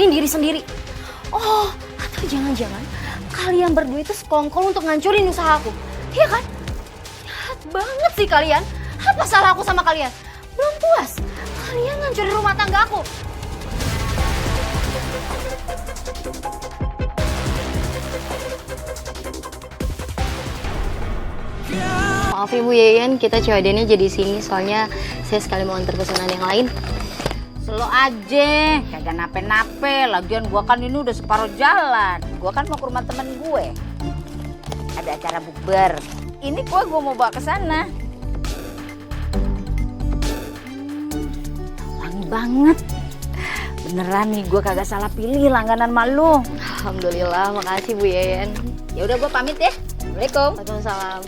mikirin diri sendiri. Oh, atau jangan-jangan kalian berdua itu sekongkol untuk ngancurin usahaku. Iya kan? Jahat banget sih kalian. Apa salah aku sama kalian? Belum puas? Kalian ngancurin rumah tangga aku. Maaf ya Bu Yeyen, kita cewadennya jadi sini soalnya saya sekali mau antar pesanan yang lain. Selo aja, kagak nape-nape. Lagian gua kan ini udah separuh jalan. Gua kan mau ke rumah temen gue. Ada acara bukber. Ini kue gua mau bawa ke sana. Wangi banget. Beneran nih, gua kagak salah pilih langganan malu. Alhamdulillah, makasih Bu Yeyen. Ya udah gua pamit ya. Assalamualaikum. Waalaikumsalam.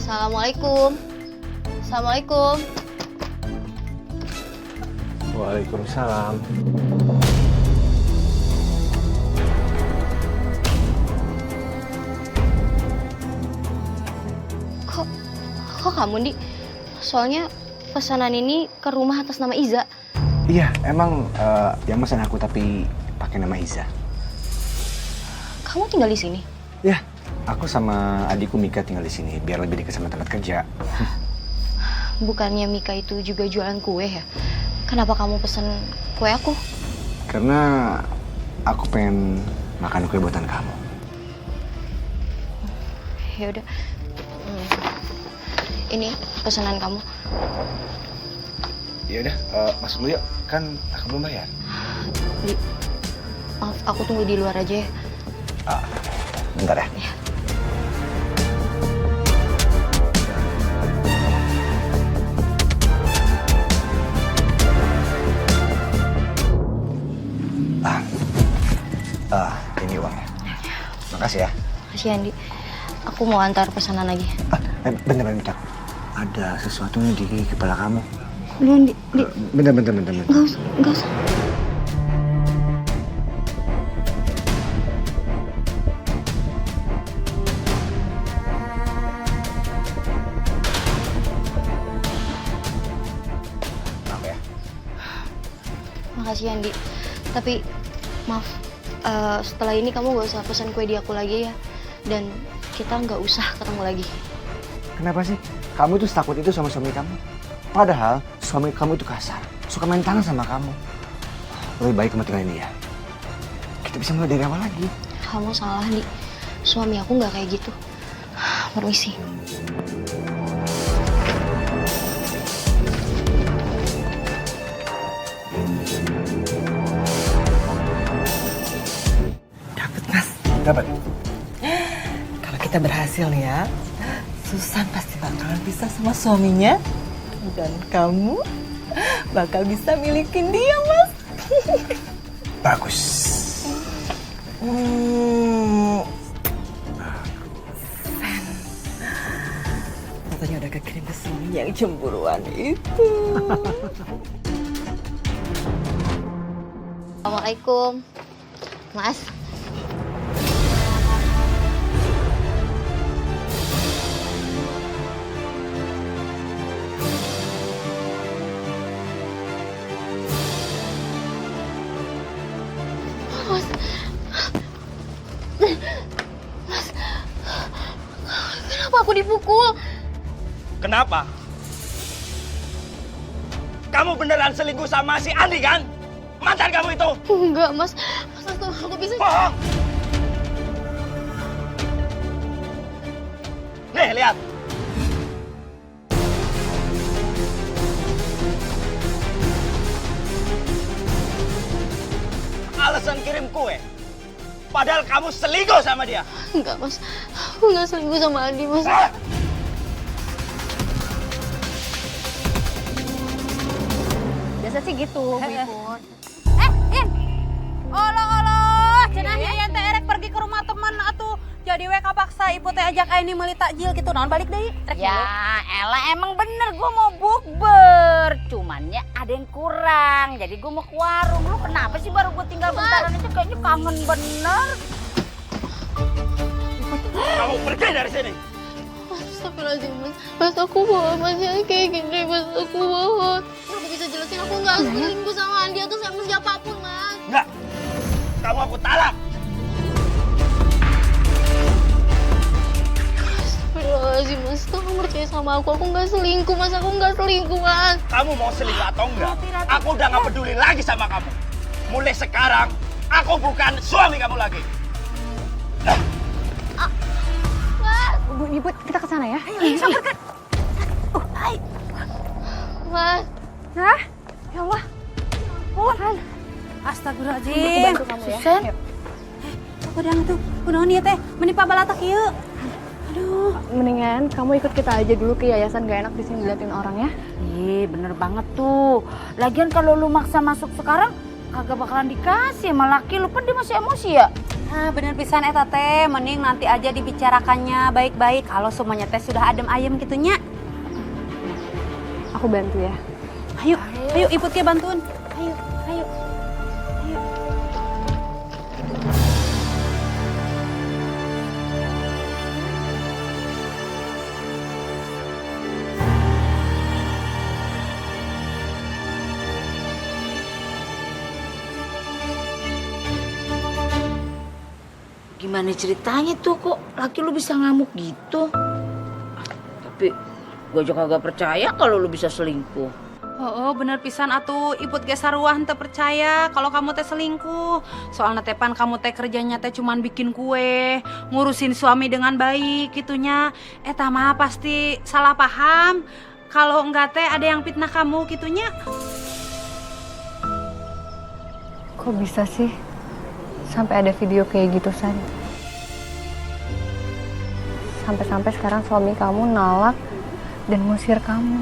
Assalamualaikum. Assalamualaikum. Waalaikumsalam. Kok kamu, Di? Soalnya pesanan ini ke rumah atas nama Iza. Iya, emang yang pesan aku tapi pakai nama Iza. Kamu tinggal di sini? Ya, aku sama adikku Mika tinggal di sini biar lebih dekat sama tempat kerja. Bukannya Mika itu juga jualan kue ya? Kenapa kamu pesen kue aku? Karena aku pengen makan kue buatan kamu. Ya udah. Ini pesanan kamu. Ya udah, masuk dulu yuk. Kan aku belum bayar. Di, maaf, aku tunggu di luar aja ya. Bentar ya. Ya. Ini uangnya. Makasih ya. Makasih Andi. Aku mau antar pesanan lagi. Bentar. Ada sesuatu nih di kepala kamu. Belum, Di. Bentar. Enggak usah. Apa ya? Makasih Andi. Tapi maaf, setelah ini kamu gak usah pesan kue di aku lagi ya. Dan kita nggak usah ketemu lagi. Kenapa sih? Kamu tuh takut itu sama suami kamu. Padahal suami kamu itu kasar, suka main tangan sama kamu. Lebih baik kamu tinggalin dia. Kita bisa mulai dari awal lagi. Kamu salah, Di. Suami aku nggak kayak gitu. Permisi. Dapat, Mas. Dapat. Kalau kita berhasil nih ya, Susan pasti bakalan bisa sama suaminya. Dan kamu bakal bisa milikin dia, Mas. Bagus. Fotonya udah kekirim ke suami yang cemburuan itu. Assalamualaikum, Mas. Mas, kenapa aku dipukul? Kenapa? Kamu beneran selingkuh sama si Andi kan? Mantan kamu itu? Enggak, Mas. Mas, aku bisa... Bohong! Nih, lihat. Alasan kirim kue. Padahal kamu selingkuh sama dia. Enggak, Mas. Aku nggak selingkuh sama Andi, Mas. Ah! Biasa sih gitu, Bu Ipun. In. Oloh, cenah Yayan teh erek pergi ke rumah teman atuh. Jadi we kapaksa ibu teh ajak aing meuli takjil gitu. Naon balik deui? Ya, elah emang bener gua mau bukber. Cumannya ada yang kurang. Jadi gua mau ke warung. Lu kenapa sih baru gua tinggal bentaran aja kayaknya kangen bener. Pergi dari sini. Astagfirullahaladzim, Mas. Mas, aku mohon, Mas, jangan kayak gini, Mas. Aku mohon. Aku bisa jelasin, aku nggak selingkuh sama Andi atau sama siapapun, Mas. Enggak. Kamu aku talak. Astagfirullahaladzim, Mas. Tolong percaya sama aku nggak selingkuh, Mas. Aku nggak selingkuh, Mas. Kamu mau selingkuh atau enggak? Aku udah nggak peduli lagi sama kamu. Mulai sekarang, aku bukan suami kamu lagi. Bu, kita ke sana ya. Mas. Hah? Ya Allah. Pun. Astagfirullahaladzim. Bantu kamu ya. Susan. Aku udah tuh. Kunaon ieu teh? Menimpa balatak ieu. Aduh. Mendingan kamu ikut kita aja dulu ke yayasan, gak enak di sini diliatin orang ya. Ih, bener banget tuh. Lagian kalau lu maksa masuk sekarang, kagak bakalan dikasih sama laki lu, kan dia masih emosi ya. Nah, bener pisan eta teh, mending nanti aja dibicarakannya baik-baik kalau semuanya teh sudah adem ayem gitunya. Aku bantu ya. Ayo ikut ke bantuin. Ayo. Gimana ceritanya tuh kok laki lu bisa ngamuk gitu? Tapi gue juga kagak percaya kalau lu bisa selingkuh. Oh, bener pisan atuh, iput ge sarua henteu percaya kalau kamu teh selingkuh. Soalnya tepan kamu teh kerjanya teh cuman bikin kue, ngurusin suami dengan baik gitunya. Eta mah pasti salah paham. Kalau enggak teh ada yang fitnah kamu gitunya. Kok bisa sih? Sampai ada video kayak gitu, San. Sampai-sampai sekarang suami kamu nolak dan ngusir kamu.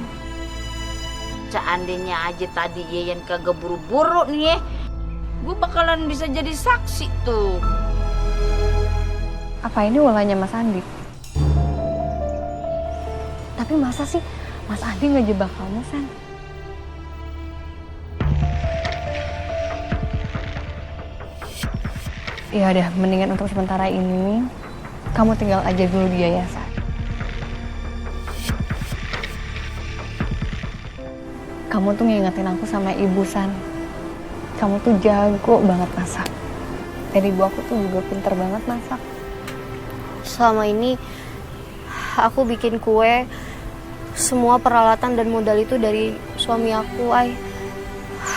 Seandainya aja tadi Yeyen kagak buru-buru nih ya, gue bakalan bisa jadi saksi tuh. Apa ini ulahnya Mas Andi? Tapi masa sih Mas Andi ngejebak kamu, San? Ya udah, mendingan untuk sementara ini kamu tinggal aja dulu di yayasan. Kamu tuh ngingetin aku sama ibu, San. Kamu tuh jago banget masak. Dan ibu aku tuh juga pinter banget masak. Selama ini aku bikin kue, semua peralatan dan modal itu dari suami aku, Ay.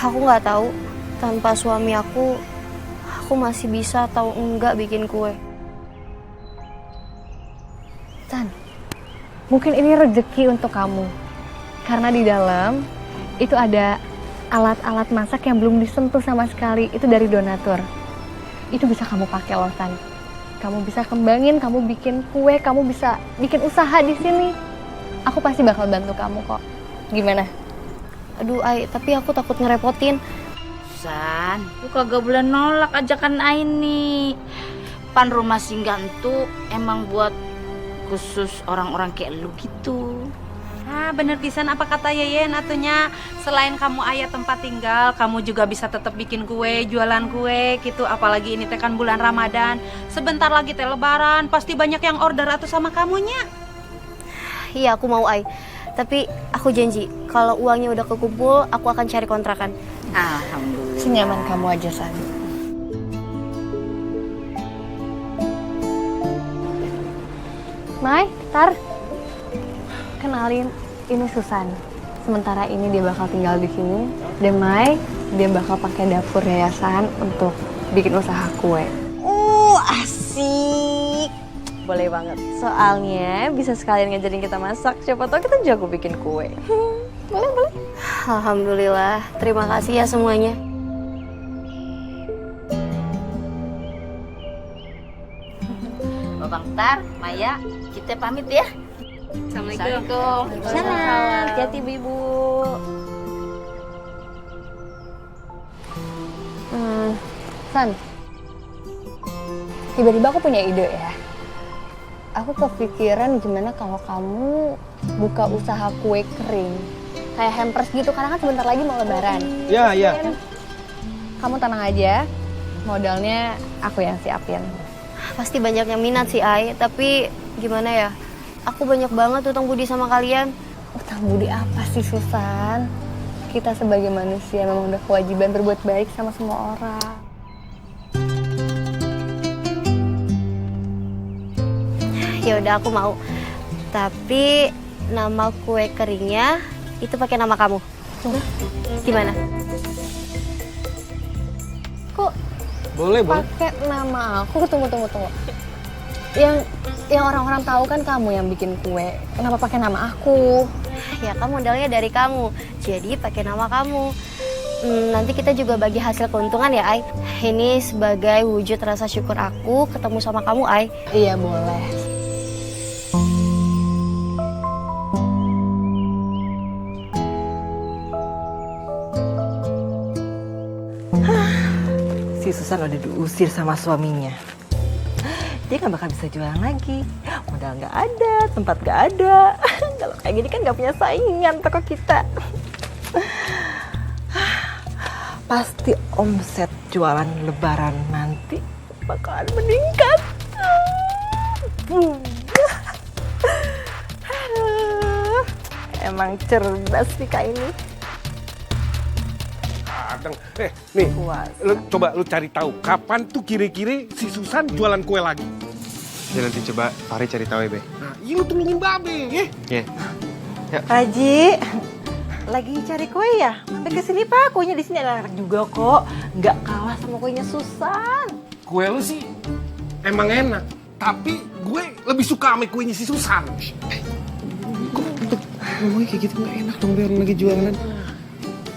Aku nggak tahu tanpa suami aku masih bisa atau enggak bikin kue. San, mungkin ini rezeki untuk kamu. Karena di dalam itu ada alat-alat masak yang belum disentuh sama sekali. Itu dari donatur. Itu bisa kamu pakai loh, San. Kamu bisa kembangin, kamu bikin kue, kamu bisa bikin usaha di sini. Aku pasti bakal bantu kamu kok. Gimana? Aduh, Ay, tapi aku takut ngerepotin. San, lu kagak boleh nolak ajakan Aini. Pan rumah singgah itu emang buat khusus orang-orang kayak lu gitu. Ah, bener pisan apa kata Yeyen atunya, selain kamu aya tempat tinggal, kamu juga bisa tetap bikin kue, jualan kue gitu. Apalagi ini teh kan bulan Ramadan. Sebentar lagi teh lebaran, pasti banyak yang order atuh sama kamunya. Iya, aku mau, Ay. Tapi aku janji, kalau uangnya udah kekumpul, aku akan cari kontrakan. Alhamdulillah. Senyaman kamu aja, San. Mai, Tar. Kenalin, ini Susan. Sementara ini dia bakal tinggal di sini. Dan Mai, dia bakal pakai dapur yayasan untuk bikin usaha kue. Asik. Boleh banget. Soalnya bisa sekalian ngajarin kita masak. Siapa tahu kita jago bikin kue. Boleh. Alhamdulillah, terima kasih ya semuanya. Babang Tar, Maya, kita pamit ya. Assalamualaikum. Salam, hati-hati Ibu. San, tiba-tiba aku punya ide ya. Aku kepikiran gimana kalau kamu buka usaha kue kering. Kayak hampers gitu, karena kan sebentar lagi mau lebaran. Iya. Kamu tenang aja, modalnya aku yang siapin. Pasti banyak yang minat sih, Ay. Tapi Gimana ya? Aku banyak banget utang budi sama kalian. Utang budi apa sih Susan? Kita sebagai manusia memang udah kewajiban berbuat baik sama semua orang. Ya udah aku mau. Tapi nama kue keringnya itu pakai nama kamu. Gimana? Kok Boleh. pakai nama aku? Tunggu. Yang orang-orang tahu kan kamu yang bikin kue. Kenapa pakai nama aku? Ya kan modalnya dari kamu. Jadi pakai nama kamu. Nanti kita juga bagi hasil keuntungan ya, Ai. Ini sebagai wujud rasa syukur aku ketemu sama kamu, Ai. Iya boleh. Si Susan udah diusir sama suaminya. Dia nggak bakal bisa jualan lagi. Modal nggak ada, tempat nggak ada. Kalau kayak gini kan nggak punya saingan toko kita. Pasti omset jualan lebaran nanti bakalan meningkat. Aduh, emang cerdas nih Kak ini. Kadang, nih, Puas. lu cari tahu kapan tuh kira-kira si Susan jualan kue lagi. Ya nanti coba Fahri cari tahu ya, Be. Nah, iya lu tolongin Babe, ya. Ya. Haji, lagi cari kue ya? Mampir ke sini Pak, kuenya di sini enak juga kok. Nggak kalah sama kuenya Susan. Kue lu sih emang enak, tapi gue lebih suka sama kuenya si Susan. Ngomongnya kayak gitu nggak enak dong, Be, orang lagi jualan.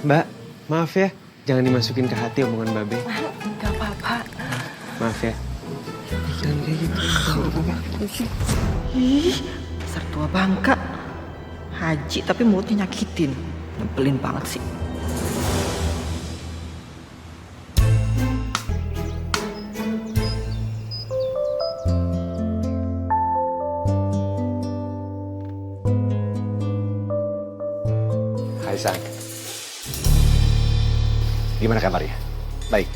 Mbak, maaf ya. Jangan dimasukin ke hati omongan Babe. Nggak apa-apa. Maaf ya. Jangan kayak gitu. Nggak apa-apa. Ih, dasar tua bangka. Haji tapi mulutnya nyakitin. Nyebelin banget sih. Hai, San. Gimana kabarnya? Baik.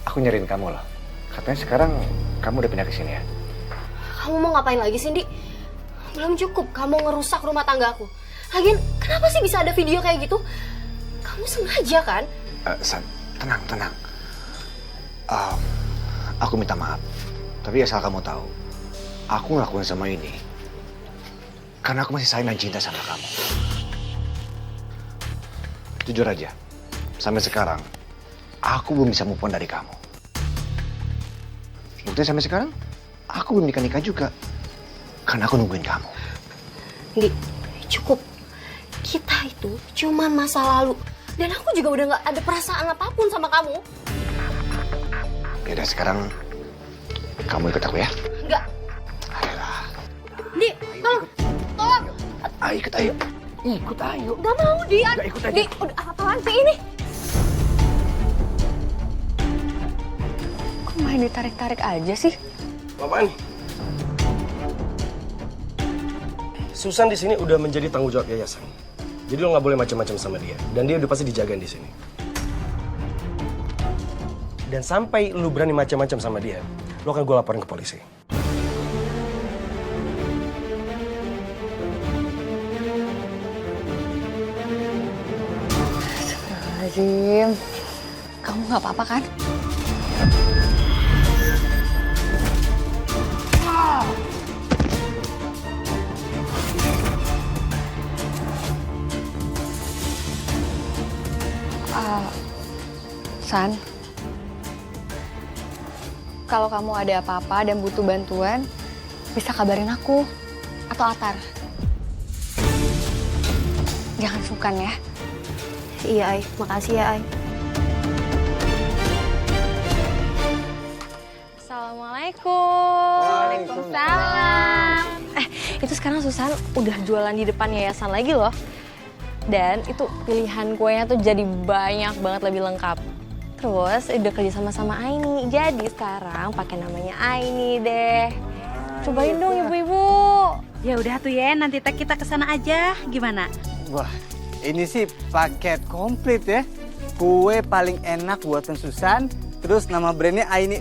Aku nyariin kamu loh. Katanya sekarang kamu udah pindah ke sini ya? Kamu mau ngapain lagi, Cindy? Belum cukup kamu ngerusak rumah tangga aku. Lagian, kenapa sih bisa ada video kayak gitu? Kamu sengaja kan? San, tenang. Aku minta maaf. Tapi asal kamu tahu, aku ngelakuin semua ini karena aku masih sayang dan cinta sama kamu. Jujur aja, sampai sekarang aku belum bisa move on dari kamu. Buktinya sampai sekarang aku belum nikah juga karena aku nungguin kamu. Di, cukup. Kita itu cuman masa lalu. Dan aku juga udah gak ada perasaan apapun sama kamu. Yaudah sekarang kamu ikut aku ya. Enggak. Ayolah. Di, tolong. Ayo ikut ayo. Ikut ayo. Gak mau, Di. Udah, ikut aja. Di, udah apaan sih ini? Kok main ditarik-tarik aja sih? Apaan? Susan di sini udah menjadi tanggung jawab yayasan. Jadi lo nggak boleh macam-macam sama dia. Dan dia udah pasti dijagain di sini. Dan sampai lu berani macam-macam sama dia, lo akan gue laporin ke polisi. Azim, kamu nggak apa-apa kan? San, kalau kamu ada apa-apa dan butuh bantuan, bisa kabarin aku atau Atar. Jangan sungkan ya. Iya, Ai. Makasih ya, Ai. Assalamualaikum. Waalaikumsalam. Itu sekarang Susan udah jualan di depan yayasan lagi loh. Dan itu pilihan kuenya tuh jadi banyak banget, lebih lengkap. Terus udah kerja sama Aini. Jadi sekarang pakai namanya Aini deh. Cobain dong ibu-ibu. Ya udah tuh ya, nanti kita kesana aja. Gimana? Wah, ini sih paket komplit ya. Kue paling enak buatan Susan, terus nama brandnya Aini.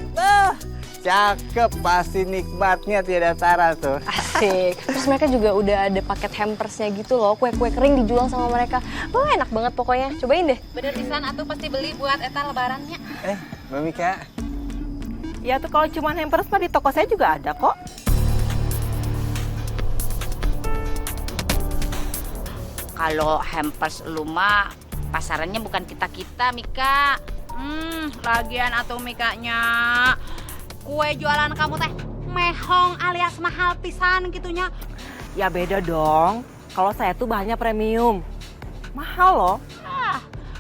Cakep, pasti nikmatnya tiada tara tuh. Asik. Terus mereka juga udah ada paket hampersnya gitu loh, kue-kue kering dijual sama mereka. Wah, enak banget pokoknya. Cobain deh. Bener pisan atuh pasti beli buat eta lebarannya. Mbak Mika. Ya tuh kalau cuma hampers mah di toko saya juga ada kok. Kalau hampers lu mah pasarannya bukan kita-kita, Mika. Lagian atuh Mikanya. Kue jualan kamu teh mehong alias mahal pisan gitunya. Ya beda dong. Kalau saya tuh bahannya premium. Mahal loh.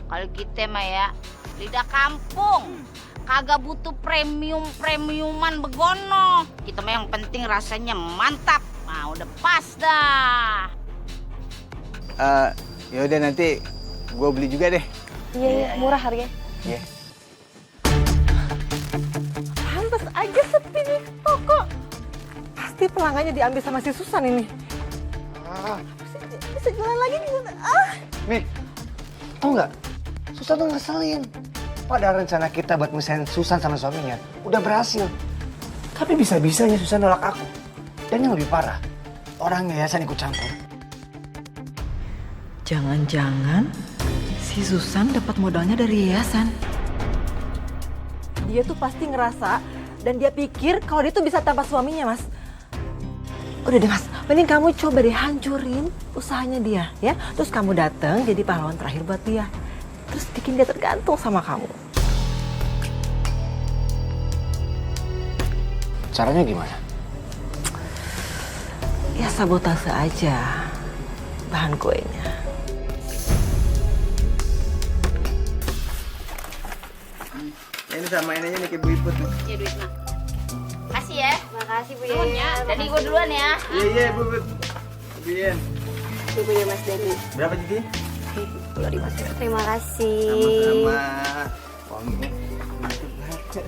Kalau kita mah ya lidah kampung. Kagak butuh premiuman begono. Kita mah yang penting rasanya mantap. Nah, udah pas dah. Ya udah nanti gue beli juga deh. Iya, murah harganya. Iya. Pantes aja sepi nih toko. Pasti pelanggannya diambil sama si Susan ini. Bisa jualan lagi nih. Mik, tau nggak? Susan tuh ngeselin. Padahal rencana kita buat misahin Susan sama suaminya udah berhasil. Tapi bisa-bisanya Susan nolak aku. Dan yang lebih parah, orang yayasan ikut campur. Jangan-jangan si Susan dapat modalnya dari yayasan. Dia tuh pasti ngerasa dan dia pikir kalau dia tuh bisa tanpa suaminya, Mas. Udah deh, Mas. Mending kamu coba deh hancurin usahanya dia, ya. Terus kamu datang jadi pahlawan terakhir buat dia. Terus bikin dia tergantung sama kamu. Caranya gimana? Ya sabotase aja bahan kuenya. Ini sama ini aja nih ke Bu Iput nih. Ya duit mah. Kasih ya. Makasih Bu Nuhun ya. Jadi gue duluan ya. Iya Bu Iput. Bien. Ibu ya Mas Dedi. Berapa jadi? Terima kasih. Sama-sama. Wanginya mantep banget.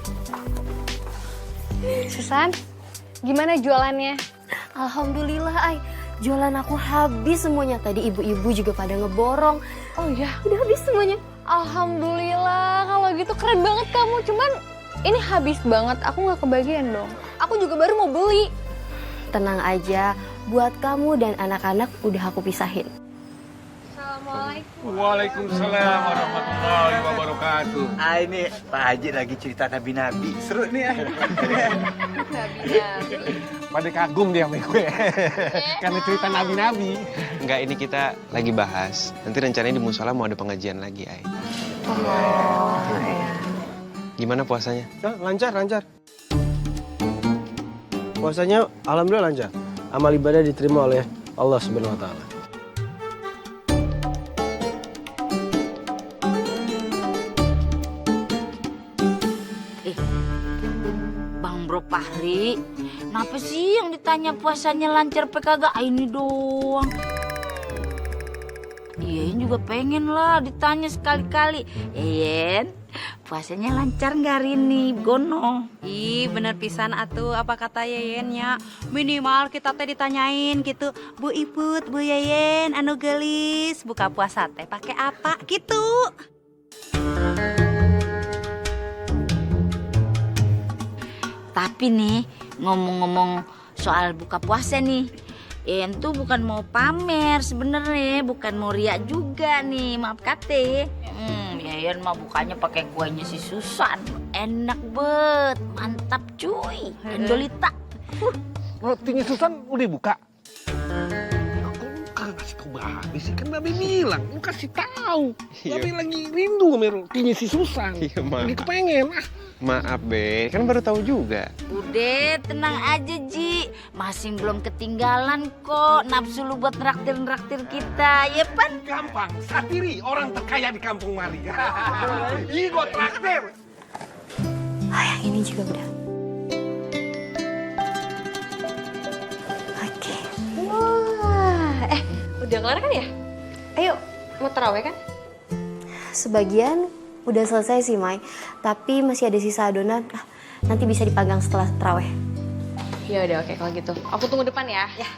Susan, gimana jualannya? Alhamdulillah, Ay. Jualan aku habis semuanya. Tadi ibu-ibu juga pada ngeborong. Oh iya, Udah habis semuanya. alhamdulillah. Kalau gitu keren banget kamu. Cuman ini habis banget. Aku nggak kebagian dong. Aku juga baru mau beli. Tenang aja. Buat kamu dan anak-anak udah aku pisahin. Assalamualaikum. Waalaikumsalam warahmatullahi wabarakatuh. Ini Pak Haji lagi cerita nabi-nabi. Seru nih ya. Pada kagum dia sama gue. Karena cerita nabi-nabi. Enggak, ini kita lagi bahas. Nanti rencananya di musola mau ada pengajian lagi, Ai. Gimana puasanya? Lancar. Puasanya alhamdulillah lancar. Amal ibadah diterima oleh Allah Subhanahu wa taala. Bang Bro Fahri, kenapa sih yang ditanya puasanya lancar kagak? Ini doang. Iyen juga pengen lah ditanya sekali-kali. Iyen, puasanya lancar nggak hari ini, Gono? Ih, bener pisan atuh apa kata Yeyen ya. Minimal kita teh ditanyain gitu. Bu Iput, Bu Yeyen, anu gelis, buka puasa teh pakai apa gitu. Tapi nih, ngomong-ngomong soal buka puasa nih. Iyen tuh bukan mau pamer sebenarnya, bukan mau riak juga nih, maaf kate. Iyen mah bukanya pakai kuenya si Susan. Enak bet, mantap cuy. Endolita. Rotinya Susan udah buka. Aku kagak kasih tau Babe sih, kan Babe bilang, lu kasih tahu. Babe lagi rindu sama rotinya si Susan. Iya, Lagi kepengen. Maaf, Be. Kan baru tahu juga. Udah, tenang aja Ji. Masih belum ketinggalan kok. Nafsu lu buat nraktir kita, ya pan? Gampang, Satiri orang terkaya di kampung Mari. Ih, gue traktir. Yang ini juga udah. Oke. Wah, udah kelar kan ya? Ayo, mau taraweh kan? Sebagian udah selesai sih, Mai. Tapi masih ada sisa adonan. Nanti bisa dipanggang setelah terawih. Ya udah, oke kalau gitu. Aku tunggu depan ya. Ya.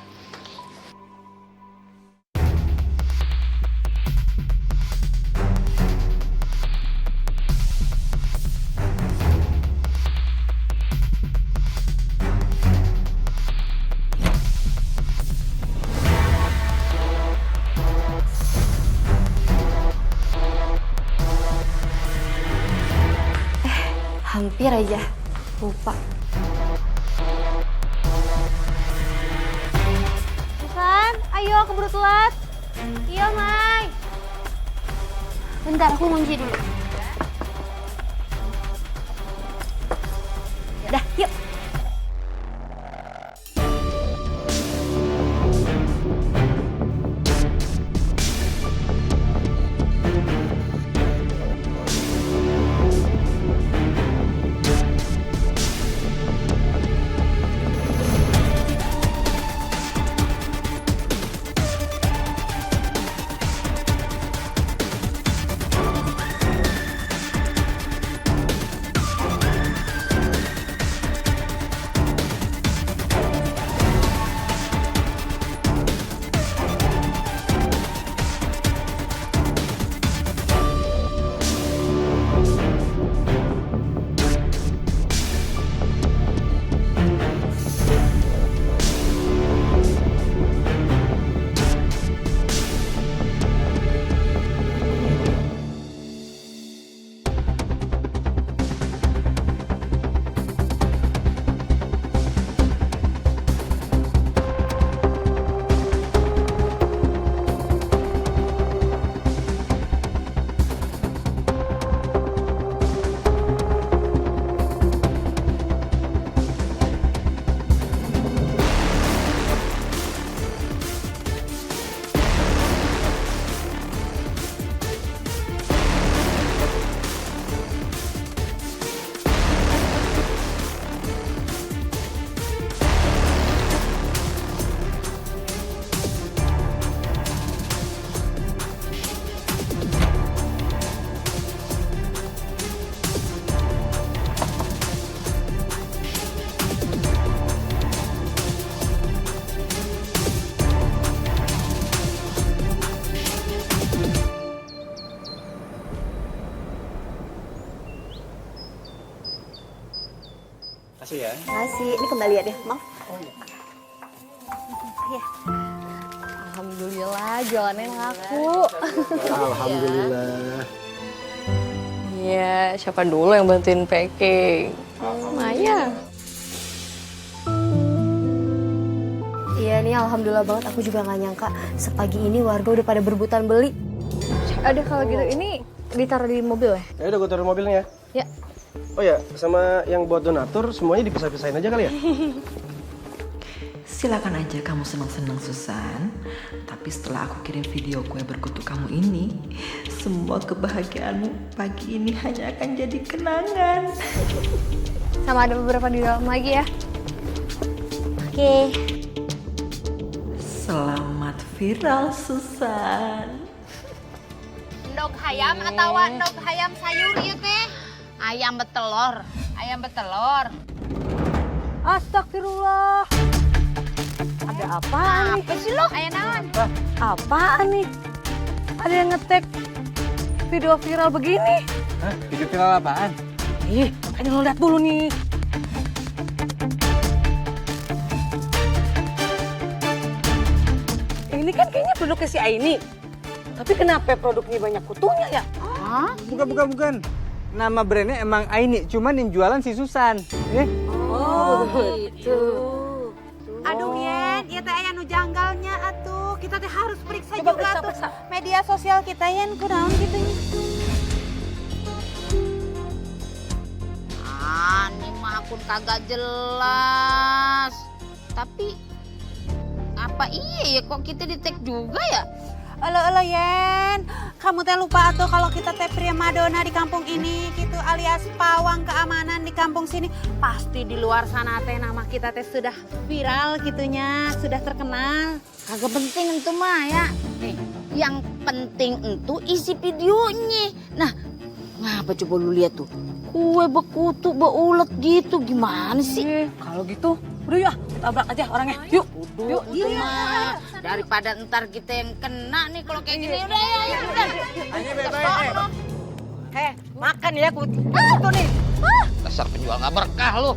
Hampir aja. Lupa. Susan, ayo keburu telat. Iya, Mai. Bentar, aku ngunci dulu. Udah, yuk. Kasih ya. Makasih. Ini kembalian ya, maaf. Iya. Alhamdulillah jualannya laku. Alhamdulillah. Iya, siapa dulu yang bantuin packing? Maya. Iya nih, alhamdulillah banget. Aku juga gak nyangka sepagi ini warga udah pada berebutan beli. Ada kalau gitu ini ditaruh di mobil ya? Ya udah gue taruh mobilnya. Ya. Oh ya, sama yang buat donatur semuanya dipisah-pisahin aja kali ya? Silakan aja kamu senang-senang Susan. Tapi setelah aku kirim video kue berkutu kamu ini, semua kebahagiaanmu pagi ini hanya akan jadi kenangan. Sama ada beberapa di dalam lagi ya. Oke. Selamat viral Susan. Endog hayam atau endog hayam sayur ieu teh? Ayam betelor. Ayam betelor. Astagfirullah. Ada apaan nih? Apa sih lo? Aya naon? Apaan nih? Ada yang ngetek video viral begini? Hah? Video viral apaan? Ih, makanya lo lihat dulu nih. Ini kan kayaknya produknya si Aini. Tapi kenapa produknya banyak kutunya ya? Bukan. Nama brandnya emang Aini, cuman yang jualan si Susan. Oh, gitu. Aduh Yen, ieu teh aya nu janggalnya atuh. Kita teh harus periksa Coba juga periksa. tuh media sosial kita Yen, kunaon gitu nya. Ini mah akun kagak jelas. Tapi apa iya ya kok kita di-tag juga ya? Elo Yen, kamu teh lupa atuh kalau kita teh primadona di kampung ini gitu alias pawang keamanan di kampung sini. Pasti di luar sana teh nama kita teh sudah viral gitunya, sudah terkenal. Kagak penting itu mah ya. Nih, yang penting itu isi videonya. Nah, ngapa coba lu lihat tuh? Kue bekutu, beulet gitu gimana sih? Kalau gitu, udah ya, tabrak aja orangnya. Yuk. Yuk, itu mah daripada ntar kita yang kena nih kalau kayak gini. Udah ya, udah. Makan ya kutu nih. Dasar penjual nggak berkah lu.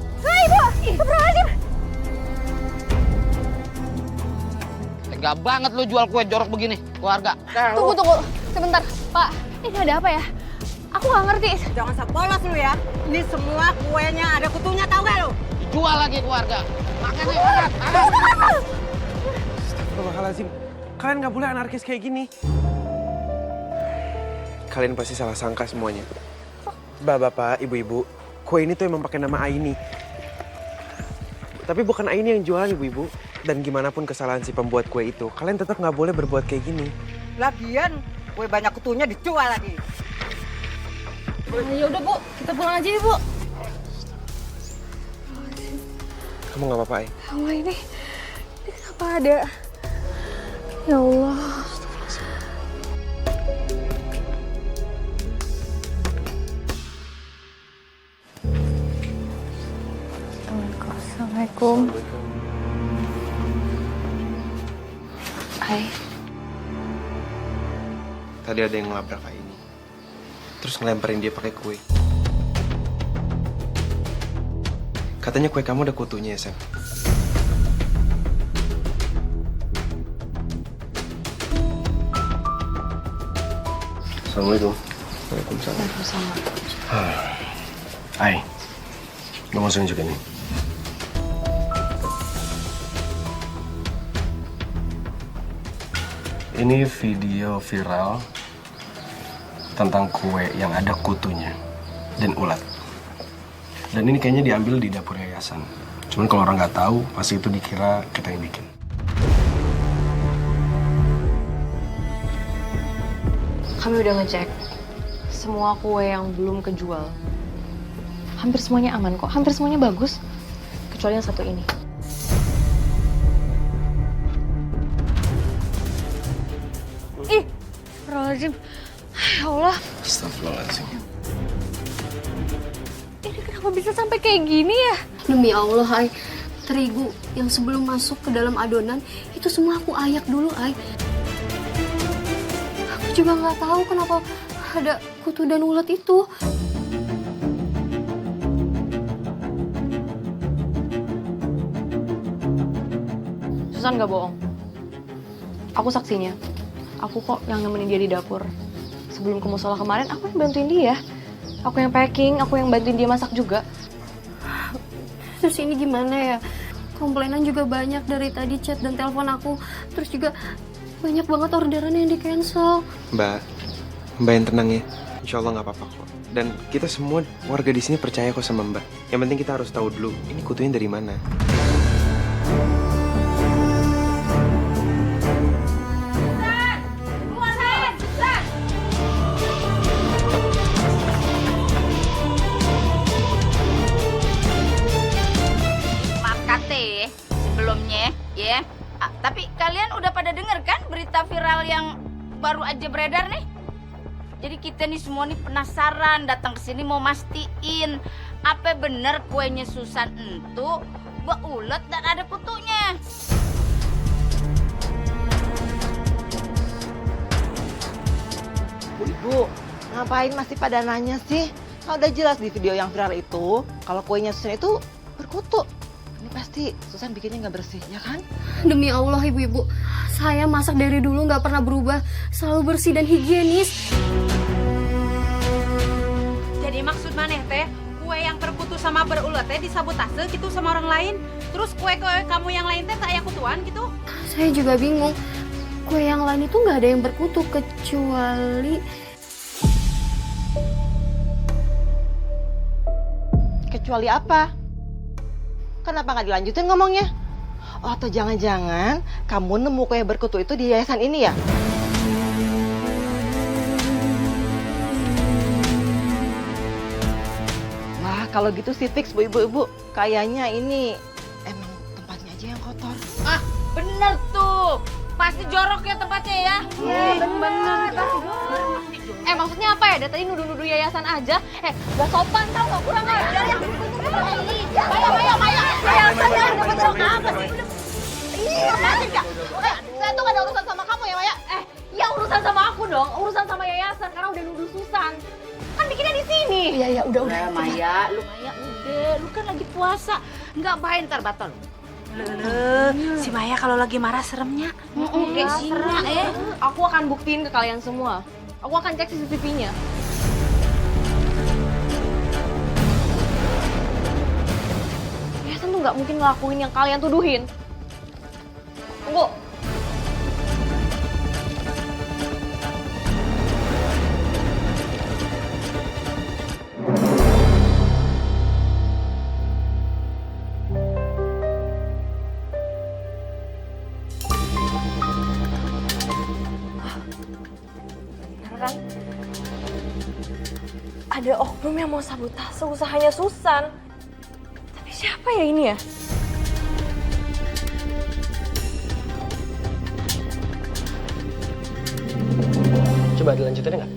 Tega banget lu jual kue jorok begini, keluarga. Tunggu. Sebentar, Pak. Ini ada apa ya? Aku nggak ngerti. Jangan sepolos lu ya. Ini semua kuenya ada kutunya, tahu gak lu? Dijual lagi ke warga. Makanya Astagfirullahaladzim. Kalian nggak boleh anarkis kayak gini. Kalian pasti salah sangka semuanya. Bapak, ibu-ibu, kue ini tuh emang pakai nama Aini. Tapi bukan Aini yang jualan, ibu-ibu. Dan gimana pun kesalahan si pembuat kue itu, kalian tetap nggak boleh berbuat kayak gini. Lagian kue banyak kutunya dijual lagi. Ya udah Bu, kita pulang aja ya Bu. Kamu nggak apa-apa, Ai? Allah ini kenapa ada? Ya Allah. Assalamualaikum. Hai. Tadi ada yang ngelabrak Aini. Terus ngelemparin dia pakai kue. Katanya kue kamu ada kutunya ya, Sam? Assalamualaikum. Waalaikumsalam. Hai. Lo masukin juga nih. Ini video viral tentang kue yang ada kutunya dan ulat. Dan ini kayaknya diambil di dapur yayasan. Cuman kalau orang nggak tahu, pasti itu dikira kita yang bikin. Kami udah ngecek semua kue yang belum kejual. Hampir semuanya aman kok, hampir semuanya bagus. Kecuali yang satu ini. Ih, Astagfirullahaladzim. Ya Allah, Astagfirullahaladzim. ini kenapa bisa sampai kayak gini ya? Demi Allah, Ai. Terigu yang sebelum masuk ke dalam adonan, itu semua aku ayak dulu, Ai. Aku juga nggak tahu kenapa ada kutu dan ulat itu. Susan gak bohong. Aku saksinya. Aku kok yang nemenin dia di dapur. Sebelum ke musola kemarin, aku yang bantuin dia. Aku yang packing, aku yang bantuin dia masak juga. Terus ini gimana ya? Komplainan juga banyak dari tadi chat dan telepon aku. Terus juga banyak banget orderan yang di-cancel. Mbak yang tenang ya. Insya Allah nggak apa-apa kok. Dan kita semua warga di sini percaya kok sama Mbak. Yang penting kita harus tahu dulu, ini kutunya dari mana. Maaf kate sebelumnya ya. Tapi kalian udah pada denger kan berita viral yang baru aja beredar nih? Jadi kita nih semua nih penasaran datang ke sini mau mastiin apa bener kuenya Susan itu beulet dan ada kutunya. Bu, ngapain masih pada nanya sih? Kan udah jelas di video yang viral itu, kalau kuenya Susan itu berkutu. Ini pasti Susan bikinnya nggak bersih, ya kan? Demi Allah, ibu-ibu. Saya masak dari dulu nggak pernah berubah. Selalu bersih dan higienis. Jadi maksud maneh teh, kue yang berkutu sama berulet teh disabotase gitu sama orang lain. Terus kue-kue kamu yang lain teh kayak kutuan gitu. Saya juga bingung. Kue yang lain itu nggak ada yang berkutu kecuali... Kecuali apa? Kenapa nggak dilanjutin ngomongnya? Oh, atau jangan-jangan kamu nemu kue berkutu itu di yayasan ini ya? Wah, kalau gitu sih fix bu ibu-ibu. Kayaknya ini emang tempatnya aja yang kotor. Ah, bener tuh. Pasti jorok ya tempatnya ya. Iya, bener. Maksudnya apa ya? Dari tadi nuduh-nuduh yayasan aja. Gak sopan tau, gak kurang ajar ya. Maya. Yayasan yang dapat apa sih? Iya, saya tuh gak ada urusan sama kamu ya, Maya. Ya urusan sama aku dong, urusan sama yayasan karena udah nuduh Susan. Kan bikinnya di sini. Iya, udah. Maya, lu kan lagi puasa. Nggak baik ntar batal. Si Maya kalau lagi marah seremnya. Kayak singa ya. Aku akan buktiin ke kalian semua. Aku akan cek CCTV-nya. nggak mungkin ngelakuin yang kalian tuduhin. Tunggu. Kan? Ada oknum yang mau sabotase usahanya Susan. Tapi siapa ya ini ya? Coba dilanjutin nggak?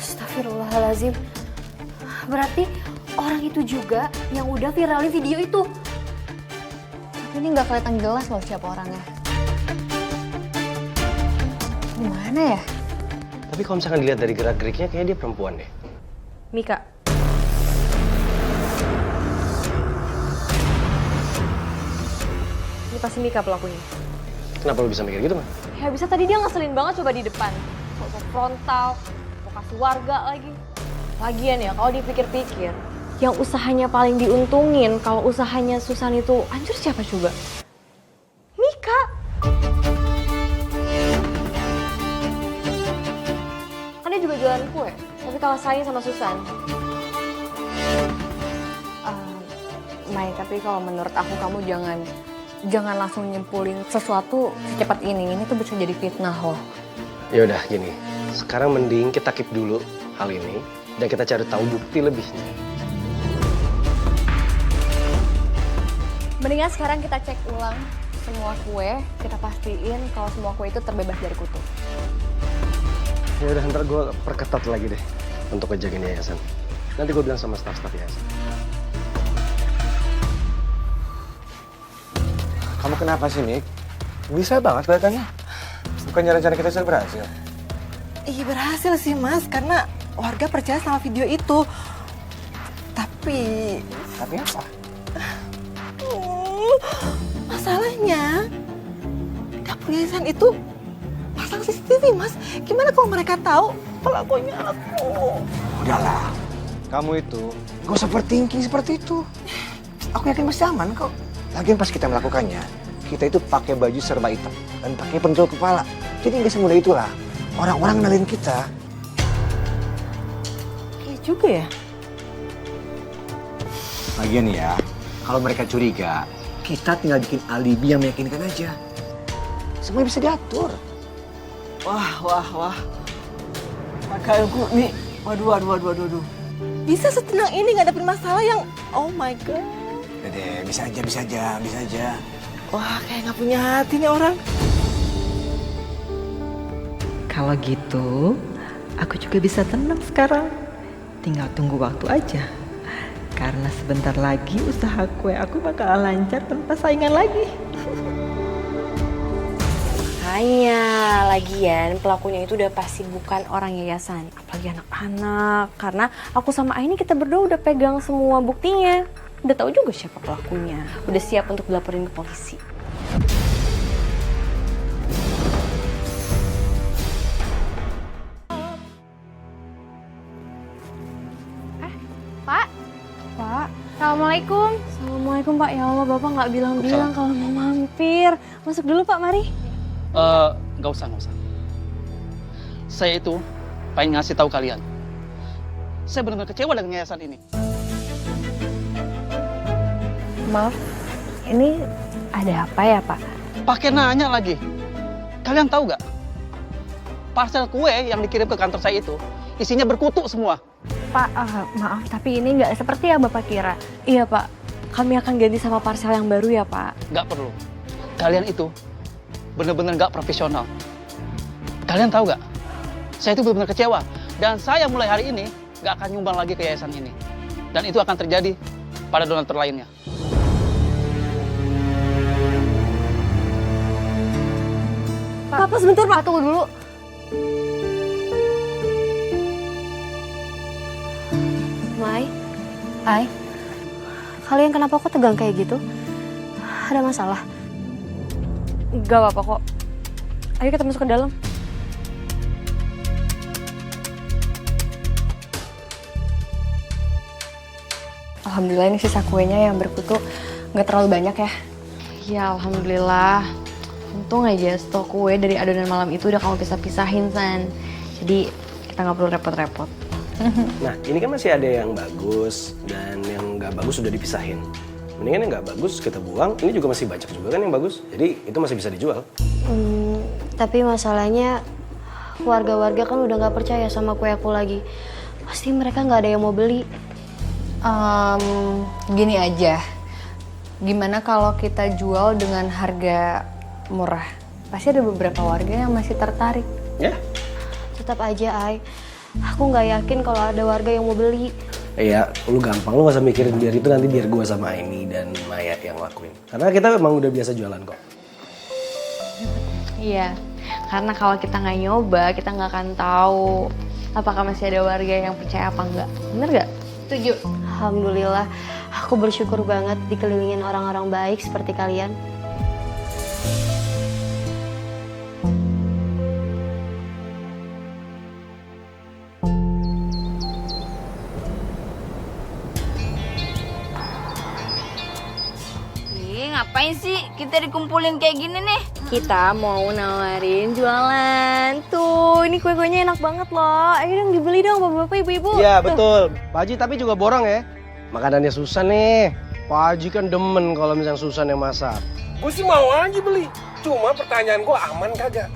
Astagfirullahaladzim. Berarti orang itu juga yang udah viralin video itu. Tapi ini nggak kelihatan jelas loh siapa orangnya. Gimana ya? Tapi kalau misalkan dilihat dari gerak-geriknya, kayaknya dia perempuan deh. Mika. Ini pasti Mika pelakunya. Kenapa lu bisa mikir gitu, Man? Ya bisa tadi dia ngeselin banget coba di depan. Sosok frontal, lokasi warga lagi. Lagian ya kalau dipikir-pikir, yang usahanya paling diuntungin kalau usahanya Susan itu hancur siapa coba? Mika. Kan dia juga jualan kue, tapi kalah saing sama Susan. Mai, tapi kalau menurut aku kamu jangan langsung nyimpulin sesuatu secepat ini. Ini tuh bisa jadi fitnah loh. Ya udah gini, sekarang mending kita keep dulu hal ini dan kita cari tahu bukti lebihnya. Mendingan sekarang kita cek ulang semua kue, kita pastiin kalau semua kue itu terbebas dari kutu. Ya udah, ntar gue perketat lagi deh untuk ngejagain yayasan. Nanti gue bilang sama staf-staf yayasan. Kamu kenapa sih, Mik? Bisa banget kelihatannya. Bukannya rencana kita sudah berhasil? Iya berhasil sih Mas, karena warga percaya sama video itu. Tapi apa? Masalahnya dapur yayasan itu pasang CCTV Mas. Gimana kalau mereka tahu pelakunya aku? Udahlah, kamu itu gak usah overthinking seperti itu. Aku yakin masih aman kok. Lagian pas kita melakukannya, kita itu pakai baju serba hitam dan pakai pentul kepala. Jadi nggak semudah itulah orang-orang kenalin kita. Iya juga ya. Lagian ya, kalau mereka curiga, kita tinggal bikin alibi yang meyakinkan aja. Semuanya bisa diatur. Wah. Makanya nih, waduh. Bisa setenang ini ngadepin masalah yang, oh my god. Udah deh, bisa aja. Wah, kayak nggak punya hati nih orang. Kalau gitu, aku juga bisa tenang sekarang. Tinggal tunggu waktu aja. Karena sebentar lagi usaha kue aku bakal lancar tanpa saingan lagi. Hanya lagian pelakunya itu udah pasti bukan orang yayasan, apalagi anak-anak. Karena aku sama Aini kita berdua udah pegang semua buktinya. Udah tahu juga siapa pelakunya. Udah siap untuk dilaporin ke polisi. Pak? Assalamualaikum. Assalamualaikum Pak. Ya Allah, Bapak nggak bilang-bilang kalau mau mampir. Masuk dulu Pak, mari. Nggak usah. Saya itu pengen ngasih tahu kalian. Saya benar-benar kecewa dengan yayasan ini. Maaf, ini ada apa ya Pak? Pakai nanya lagi. Kalian tahu nggak? Parcel kue yang dikirim ke kantor saya itu isinya berkutu semua. Pak, maaf tapi ini nggak seperti yang Bapak kira. Iya Pak, kami akan ganti sama parcel yang baru ya Pak. Nggak perlu. Kalian itu benar-benar nggak profesional. Kalian tahu nggak? Saya itu benar-benar kecewa. Dan saya mulai hari ini nggak akan nyumbang lagi ke yayasan ini. Dan itu akan terjadi pada donatur lainnya. Pak, sebentar Pak, tunggu dulu. Mai, Ai, Kalian kenapa kok tegang kayak gitu? Ada masalah? Gak apa-apa kok. Ayo kita masuk ke dalam. Alhamdulillah ini sisa kuenya yang berkutu nggak terlalu banyak ya. Ya alhamdulillah. Untung aja stok kue dari adonan malam itu udah kamu pisah-pisahin, San. Jadi kita nggak perlu repot-repot. Nah, ini kan masih ada yang bagus dan yang nggak bagus sudah dipisahin. Mendingan yang nggak bagus kita buang. Ini juga masih banyak juga kan yang bagus. Jadi itu masih bisa dijual. Tapi masalahnya warga-warga kan udah nggak percaya sama kue aku lagi. Pasti mereka nggak ada yang mau beli. Gini aja, gimana kalau kita jual dengan harga murah? Pasti ada beberapa warga yang masih tertarik. Ya? Tetap aja, Ai. Aku nggak yakin kalau ada warga yang mau beli. Iya, lu gampang, lu gak usah mikirin biar itu nanti biar gue sama Aini dan Maya yang lakuin. Karena kita memang udah biasa jualan kok. Iya, karena kalau kita nggak nyoba, kita nggak akan tahu apakah masih ada warga yang percaya apa enggak. Bener nggak? Setuju. Alhamdulillah, aku bersyukur banget dikelilingin orang-orang baik seperti kalian. Ngapain sih kita dikumpulin kayak gini nih? Kita mau nawarin jualan. Tuh, ini kue-kuenya enak banget loh. Ayo dong dibeli dong bapak-bapak, ibu-ibu. Iya betul, Pak Haji tapi juga borong ya. Makanannya Susan nih. Pak Haji kan demen kalau misalnya Susan yang masak. Gue sih mau aja beli. Cuma pertanyaan gue aman kagak?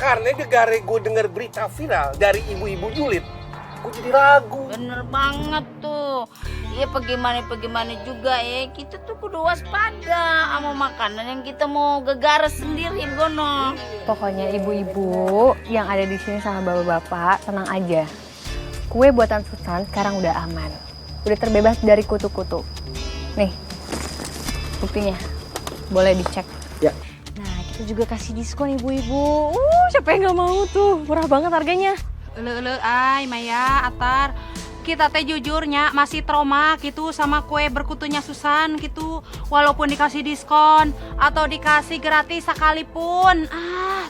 Karena gara gue denger berita viral dari ibu-ibu julid, gue jadi ragu. Bener banget tuh. Iya bagaimana juga ya. Kita tuh kudu waspada sama makanan yang kita mau gegares sendiri gono. Pokoknya ibu-ibu yang ada di sini sama bapak-bapak tenang aja. Kue buatan Susan sekarang udah aman, udah terbebas dari kutu-kutu. Nih, buktinya, boleh dicek. Ya. Nah, kita juga kasih diskon ibu-ibu. Siapa yang nggak mau tuh? Murah banget harganya. Ele ay Maya, Atar. Kita teh jujurnya masih trauma gitu sama kue berkutunya Susan gitu. Walaupun dikasih diskon atau dikasih gratis sekalipun,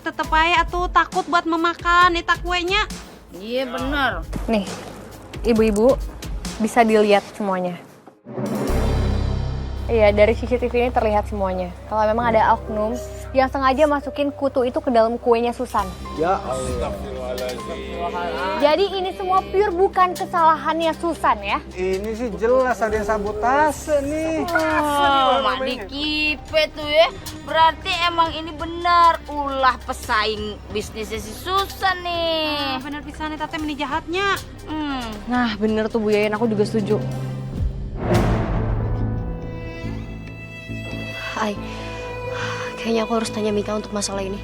tetep aja tuh takut buat memakan eta kuenya. Iya bener. Nih, ibu-ibu bisa dilihat semuanya. Iya, dari CCTV ini terlihat semuanya. Kalau memang ada oknum yang sengaja masukin kutu itu ke dalam kuenya Susan. Ya Allah. Jadi ini semua pure bukan kesalahannya Susan ya. Ini sih jelas ada yang sabotase nih. Mak dikipe tuh ya. Berarti emang ini benar ulah pesaing bisnisnya si Susan nih. Bener pisan eta teh meni jahatnya. Nah, bener tuh Bu Yayan, aku juga setuju. Ai, kayaknya aku harus tanya Mika untuk masalah ini.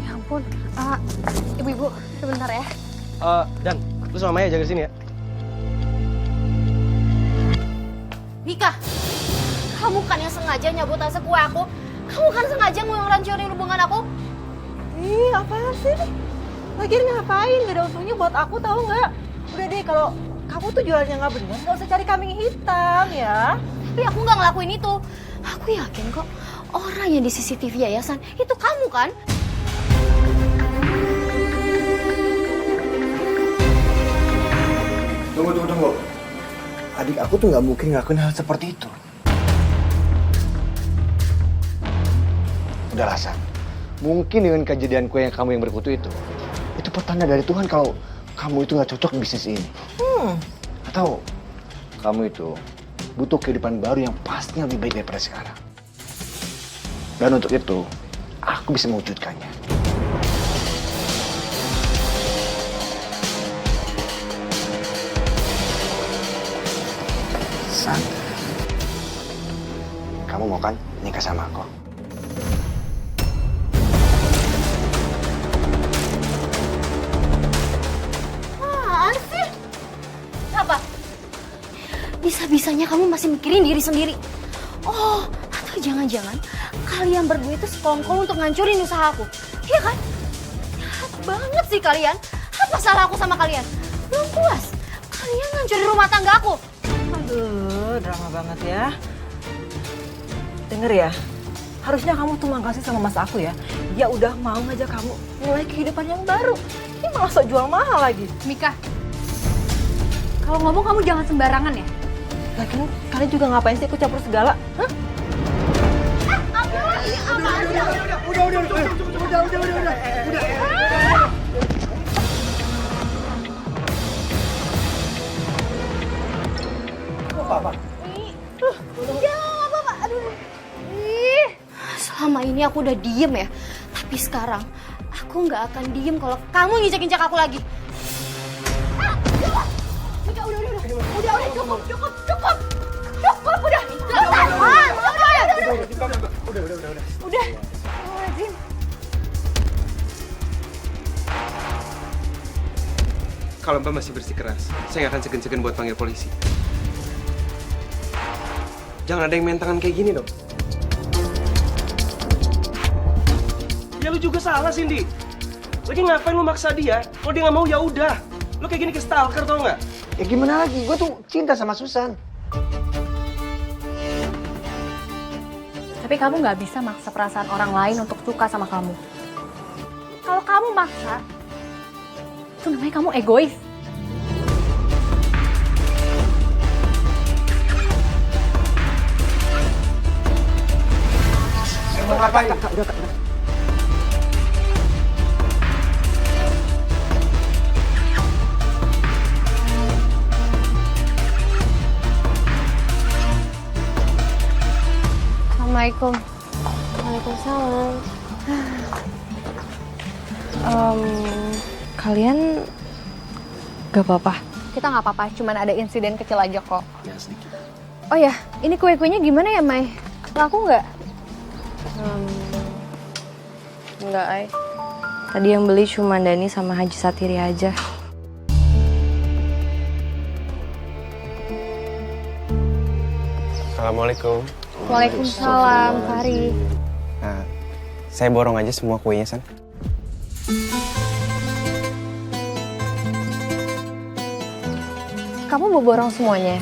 Ya ampun, ibu-ibu sebentar ya. Dan, lu sama Maya jaga sini ya. Mika, kamu kan yang sengaja nyabotase kue aku. Kamu kan sengaja ngerancurin hubungan aku. Ih, apaan sih nih? Lagian ngapain? Gak ada untungnya buat aku, tahu nggak? Udah deh, kalau kamu tuh jualannya nggak bener, nggak usah cari kambing hitam ya. Tapi aku nggak ngelakuin itu. Aku yakin kok orang yang di CCTV yayasan itu kamu kan? Tunggu. Adik aku tuh nggak mungkin ngelakuin hal seperti itu. Udahlah, San. Mungkin dengan kejadian kue yang kamu yang berkutu itu pertanda dari Tuhan kalau kamu itu nggak cocok di bisnis ini. Atau kamu itu butuh kehidupan baru yang pastinya lebih baik daripada sekarang. Dan untuk itu, aku bisa mewujudkannya. San, kamu mau kan nikah sama aku? Bisa-bisanya kamu masih mikirin diri sendiri. Oh, atau jangan-jangan kalian berdua itu sekongkol untuk ngancurin usaha aku. Iya kan? Jahat banget sih kalian. Apa Apa salah aku sama kalian? Belum puas? Kalian ngancurin rumah tangga aku. Aduh, drama banget ya. Denger ya, harusnya kamu tuh makasih sama mas aku ya. Dia udah mau ngajak kamu mulai kehidupan yang baru. Ini malah sok jual mahal lagi. Mika, kalau ngomong kamu jangan sembarangan ya. Lagian kalian juga ngapain sih ikut campur segala? Hah? Selama ini aku udah diem ya. Tapi sekarang aku nggak akan diem kalau kamu nginjak-injak aku lagi. Udah. Kalau Mbak masih bersikeras, saya nggak akan segan-segan buat panggil polisi. Jangan ada yang main tangan kayak gini dong. Ya lu juga salah, Cindy. Lagi ngapain lu maksa dia? Kalau dia nggak mau ya udah. Lu kayak gini ke stalker tau nggak? Ya gimana lagi, gue tuh cinta sama Susan. Tapi kamu nggak bisa maksa perasaan orang lain untuk suka sama kamu. Kalau kamu maksa, itu namanya kamu egois. Mau ngapain? Udah. Assalamualaikum. Waalaikumsalam. Kalian gak apa-apa? Kita nggak apa-apa, cuman ada insiden kecil aja kok. Ya sedikit. Oh ya, ini kue-kuenya gimana ya, Mai? Laku nggak? Enggak, Ay. Tadi yang beli cuma Dani sama Haji Satiri aja. Assalamualaikum. Waalaikumsalam, Fari. Nah, saya borong aja semua kuenya, San. Kamu mau borong semuanya?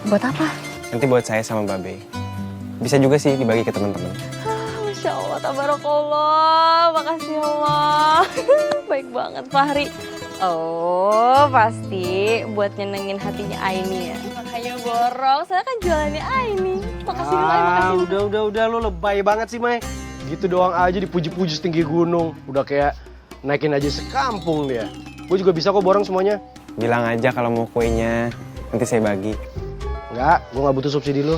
Buat apa? Nanti buat saya sama Mbak Be. Bisa juga sih dibagi ke teman-teman. Masya Allah, tabarakallah. Makasih Allah. Baik banget, Fahri. Oh, pasti buat nyenengin hatinya Aini ya. Makanya borong, saya kan jualannya Aini. Makasih dulu, Ay, makasih. Udah, lu lebay banget sih, Mai. Gitu doang aja dipuji-puji setinggi gunung. Udah kayak naikin aja sekampung dia. Gue juga bisa kok borong semuanya. Bilang aja kalau mau kuenya, nanti saya bagi. Enggak, gue nggak butuh subsidi lu.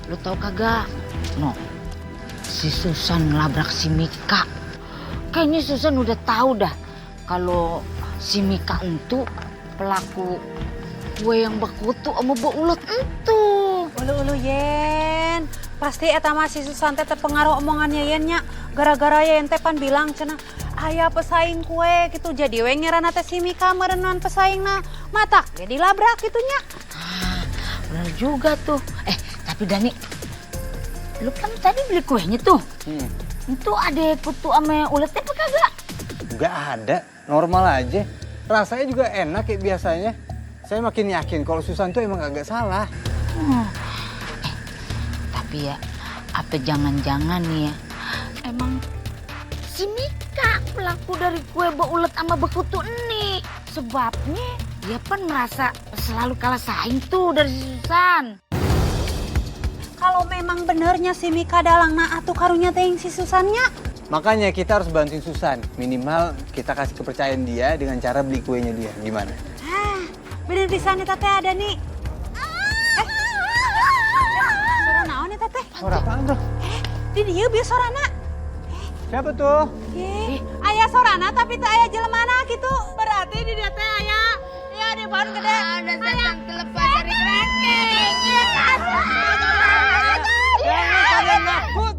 Lu tau kagak? No, si Susan ngelabrak si Mika. Kayaknya Susan udah tahu dah kalau si Mika itu pelaku kue yang bekutu sama Bu Ulet itu. Ulu Yen, pasti eta mah si Susan teh terpengaruh omongannya Yen nya. Gara-gara Yen teh pan bilang cenah aya pesaing kue gitu, jadi we ngerana teh si Mika merenan pesaingna matak jadi labrak gitu nya. Bener juga tuh. Tapi Dani, lu kan tadi beli kuenya tuh. Itu ada kutu sama uletnya apa kagak? Nggak ada, normal aja. Rasanya juga enak kayak biasanya. Saya makin yakin kalau Susan tuh emang agak salah. Tapi ya, apa jangan-jangan nih ya, emang si Mika pelaku dari kue beulet sama bekutu ini. Sebabnya dia kan merasa selalu kalah saing tuh dari si Susan. Kalau memang benernya si Mika dalang atuh karunya teh si Susannya. Makanya kita harus bantuin Susan. Minimal kita kasih kepercayaan dia dengan cara beli kuenya dia. Gimana? Bener pisan nih Teteh ada nih. Suara naon nih Teteh? Suara apaan tuh? Di dieu bieu sorana. Siapa tuh? Aya sorana tapi teh aya jelemana gitu. Berarti di dieu teh aya ya di pohon gede. Ada setan kelepas dari kerangkeng. Iya kan? Jangan kalian takut.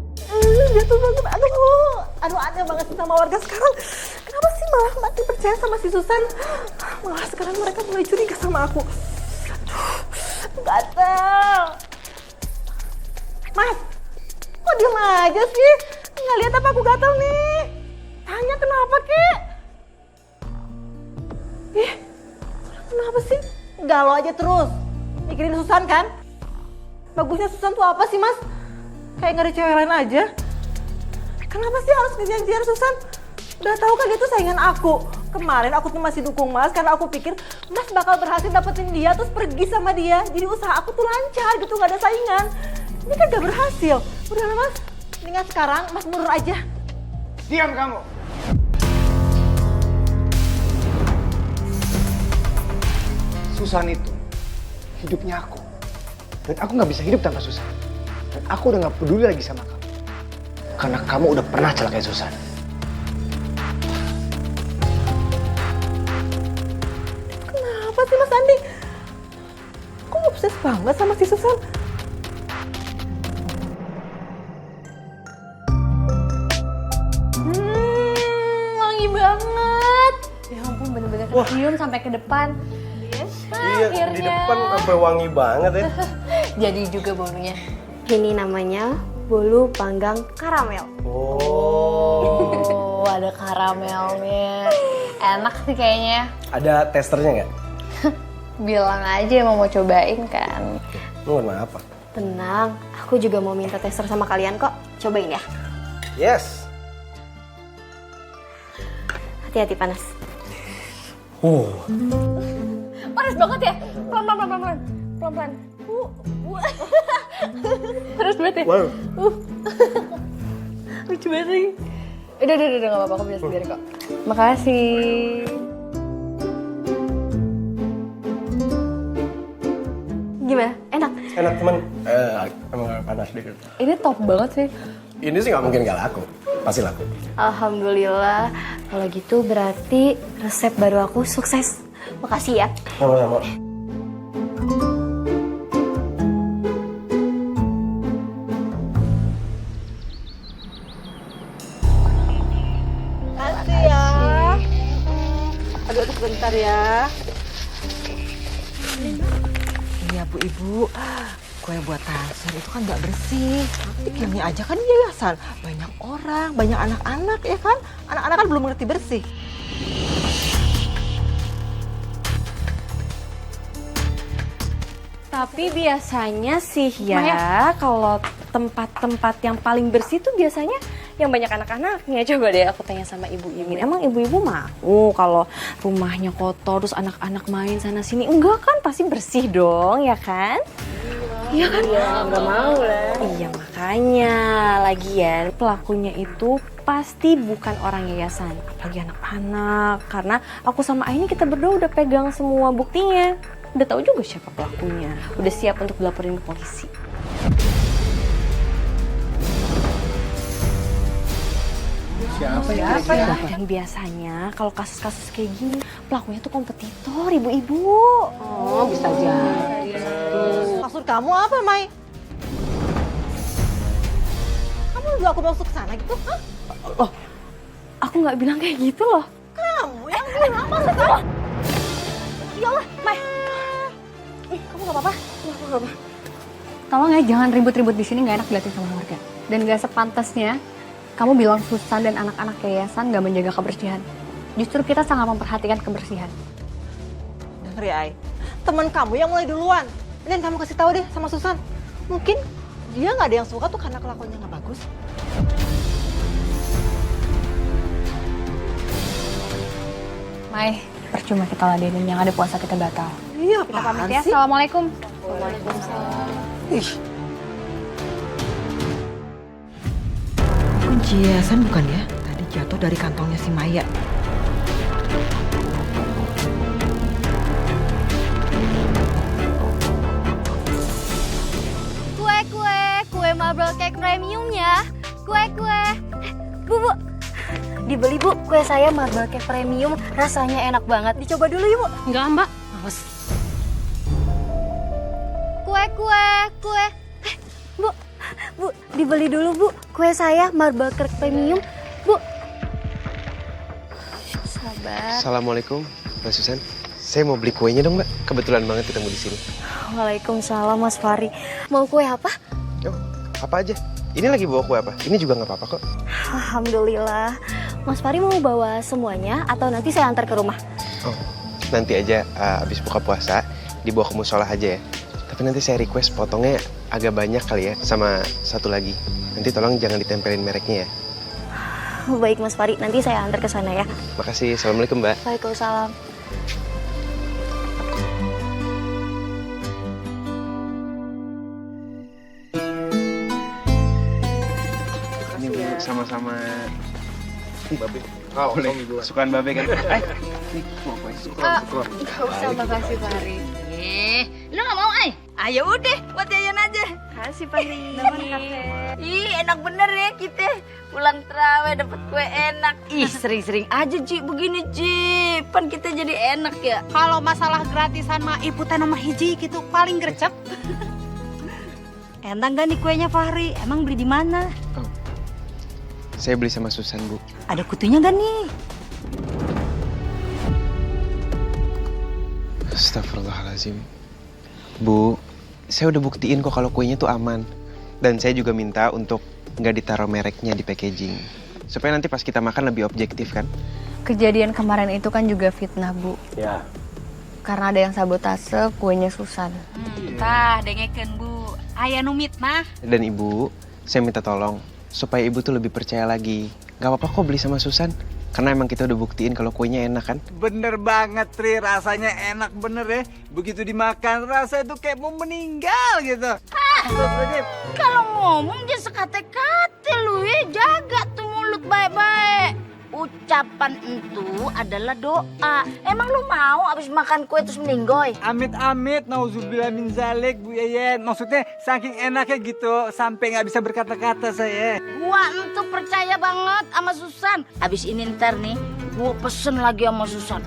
Jatuh banget, aduh aneh banget sih sama warga sekarang. Kenapa sih malah mati percaya sama si Susan? Malah sekarang mereka mulai curiga sama aku. Aduh, gatel. Mas, kok diem aja sih? Nggak lihat apa aku gatal nih? Tanya kenapa, Kek? Kenapa sih? Galau aja terus. Mikirin Susan kan? Bagusnya Susan tuh apa sih, Mas? Kayak nggak ada cewek lain aja. Kenapa sih harus ngejar Susan? Udah tahu kan dia tuh saingan aku. Kemarin aku tuh masih dukung Mas karena aku pikir Mas bakal berhasil dapetin dia terus pergi sama dia. Jadi usaha aku tuh lancar gitu, nggak ada saingan. Ini kan gak berhasil. Udahlah Mas, mendingan sekarang Mas mundur aja. Diam kamu. Susan itu hidupnya aku. Dan aku gak bisa hidup tanpa Susan. Dan aku udah gak peduli lagi sama kamu. Karena kamu udah pernah celakain Susan. Kenapa sih Mas Andi? Kok obses banget sama si Susan? Wangi banget. Ya ampun, bener-bener kecium sampai ke depan. Iya, di depan sampai wangi banget ya. Jadi juga bolunya. Ini namanya bolu panggang karamel. Oh, ada karamelnya. Enak sih kayaknya. Ada testernya nggak? Bilang aja emang mau cobain kan. Lu mau apa? Tenang, aku juga mau minta tester sama kalian kok. Cobain ya. Yes. Hati-hati panas. Panas banget ya? Pelan-pelan. Panas banget ya? Wow. Lucu banget sih. Udah, gak apa-apa, aku bisa sendiri kok. Makasih. Gimana? Enak? Enak cuman emang panas dikit. Ini top banget sih. Ini sih nggak mungkin nggak laku. Pasti laku. Alhamdulillah. Kalau gitu berarti resep baru aku sukses. Makasih ya. Sama-sama. Makasih ya. Aduh, sebentar ya. Iya Bu Ibu, kue buatan Sen itu kan nggak bersih. Dikirimnya aja kan yayasan. Banyak orang, banyak anak-anak ya kan? Anak-anak kan belum mengerti bersih. Tapi biasanya sih ya, kalau tempat-tempat yang paling bersih tuh biasanya yang banyak anak-anaknya. Coba deh aku tanya sama Ibu Imin. Emang Ibu-ibu mau kalau rumahnya kotor terus anak-anak main sana sini? Enggak kan, pasti bersih dong, ya kan? Iya kan? Iya, nggak mau lah. Iya, makanya lagian pelakunya itu pasti bukan orang yayasan, apalagi anak-anak. Karena aku sama Aini kita berdua udah pegang semua buktinya. Udah tahu juga siapa pelakunya. Udah siap untuk dilaporin ke polisi. Siapa ya? Dan biasanya kalau kasus-kasus kayak gini pelakunya tuh kompetitor, ibu-ibu. Oh, bisa aja. Maksud kamu apa, Mai? Kamu nuduh aku masuk ke sana gitu? Hah? Loh, aku nggak bilang kayak gitu loh. Kamu yang bilang maksud kamu? Ya Allah, Mai. Kamu nggak apa-apa? Aku nggak apa. Tolong ya, jangan ribut-ribut di sini, nggak enak dilihatin sama warga. Dan nggak sepantasnya kamu bilang Susan dan anak-anak yayasan nggak menjaga kebersihan. Justru kita sangat memperhatikan kebersihan. Dengar ya, Ai. Teman kamu yang mulai duluan. Dan kamu kasih tahu deh sama Susan. Mungkin dia nggak ada yang suka tuh karena kelakuannya nggak bagus. Mai, percuma kita ladenin, yang ada puasa kita batal. Iya, Kita pamit ya. sih? Assalamualaikum. Ih. Kunci yayasan bukan ya? Tadi jatuh dari kantongnya si Maya. Kue marble cake premiumnya. Kue. Bu. Dibeli Bu, kue saya marble cake premium, rasanya enak banget. Dicoba dulu yuk Bu. Enggak, Mbak. Awas. Kue. Bu, dibeli dulu Bu. Kue saya marble cake premium. Bu. Sabar. Assalamualaikum, Mbak Susan. Saya mau beli kuenya dong, Mbak. Kebetulan banget ketemu di sini. Waalaikumsalam Mas Fahri. Mau kue apa? Oh, Apa aja? Ini lagi bawa kue apa? Ini juga nggak apa-apa kok. Alhamdulillah. Mas Fahri mau bawa semuanya atau nanti saya antar ke rumah? Oh, nanti aja abis buka puasa dibawa ke musola aja ya. Tapi nanti saya request potongnya agak banyak kali ya, sama satu lagi. Nanti tolong jangan ditempelin mereknya ya. Baik Mas Fahri, nanti saya antar ke sana ya. Makasih. Assalamualaikum Mbak. Waalaikumsalam. Ini Bu, sama-sama. Babe. Oh, boleh. Sukaan Babe kan? Nih, mau kue. Nggak usah, makasih Fahri. Lu nggak mau, Ay? Ayo udah, buat Yayan aja. Kasih Fahri. Ih, enak bener ya kita. Pulang terawih dapet kue enak. Ih, sering-sering aja, Ci. Begini, Ci. Pan kita jadi enak ya. Kalau masalah gratisan mah ibu teh nomor hiji gitu paling gercep. Enak gak nih kuenya Fahri? Emang beli di mana? Saya beli sama Susan, Bu. Ada kutunya gak nih? Astagfirullahaladzim. Bu, saya udah buktiin kok kalau kuenya tuh aman. Dan saya juga minta untuk nggak ditaruh mereknya di packaging. Supaya nanti pas kita makan lebih objektif kan? Kejadian kemarin itu kan juga fitnah, Bu. Ya. Karena ada yang sabotase kuenya Susan. Tah, dengekeun Bu. Aya nu mitnah. Dan Ibu, saya minta tolong supaya Ibu tuh lebih percaya lagi. Gak apa-apa kok beli sama Susan. Karena emang kita udah buktiin kalau kuenya enak kan? Bener banget, Tri. Rasanya enak bener ya. Begitu dimakan, rasanya tuh kayak mau meninggal gitu. Kalau ngomong jangan sekate-kate lu ya. Jaga tuh mulut baik-baik. Ucapan itu adalah doa. Emang lu mau abis makan kue terus meninggoy? Amit-amit, nauzubillah min zalik, Bu Yayan. Maksudnya saking enaknya gitu, sampai nggak bisa berkata-kata saya. Gua entuh percaya banget sama Susan. Abis ini ntar nih, gua pesen lagi sama Susan.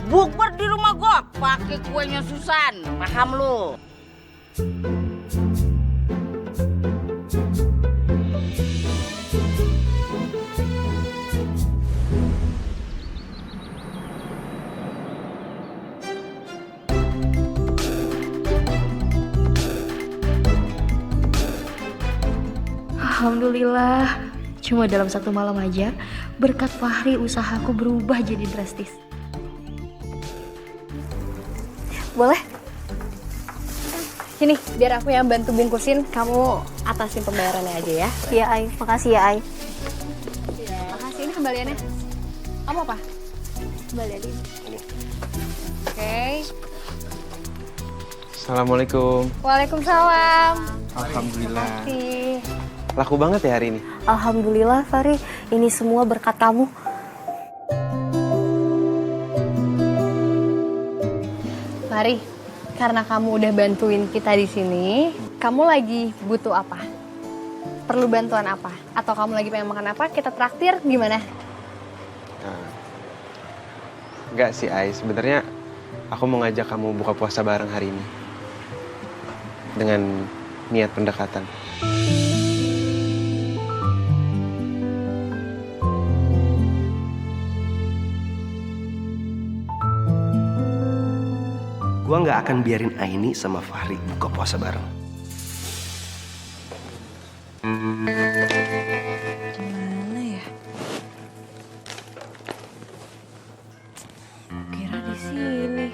Bukber di rumah gua, pakai kuenya Susan. Paham lu? Alhamdulillah. Cuma dalam satu malam aja, berkat Fahri usahaku berubah jadi drastis. Boleh? Sini, biar aku yang bantu bungkusin, kamu atasin pembayarannya aja ya. Iya, Ai. Makasih ya, Ai. Makasih, ini kembaliannya. Kamu apa? Kembalianin. Oke. Assalamualaikum. Waalaikumsalam. Alhamdulillah. Makasih. Laku banget ya hari ini? Alhamdulillah, Fahri. Ini semua berkat kamu. Mari, karena kamu udah bantuin kita di sini, kamu lagi butuh apa? Perlu bantuan apa? Atau kamu lagi pengen makan apa? Kita traktir gimana? Enggak sih, Ai. Sebenarnya aku mau ngajak kamu buka puasa bareng hari ini. Dengan niat pendekatan. Gua nggak akan biarin Aini sama Fahri buka puasa bareng. Mana ya? Kira di sini.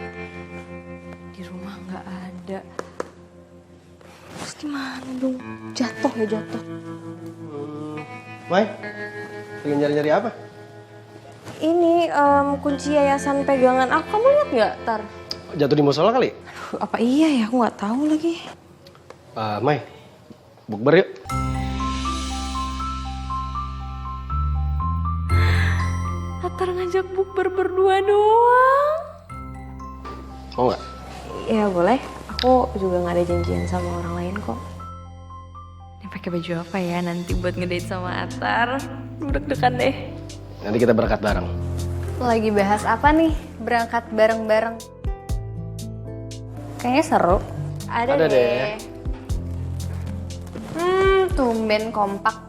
Di rumah nggak ada. Terus di mana dong? Jatuh ya jatuh. Mai, lagi nyari-nyari apa? Ini kunci yayasan pegangan aku. Kamu lihat nggak, Tar? Jatuh di musola kali? Apa iya ya? Aku nggak tahu lagi. Mai, bukber yuk. Tar ngajak bukber berdua doang. Mau nggak? Ya boleh. Aku juga nggak ada janjian sama orang lain kok. Ini pakai baju apa ya nanti buat ngedate sama Atar? Deg-degan deh. Nanti kita berangkat bareng. Lagi bahas apa nih? Berangkat bareng-bareng. Kayaknya seru. Ada deh. Tumben kompak.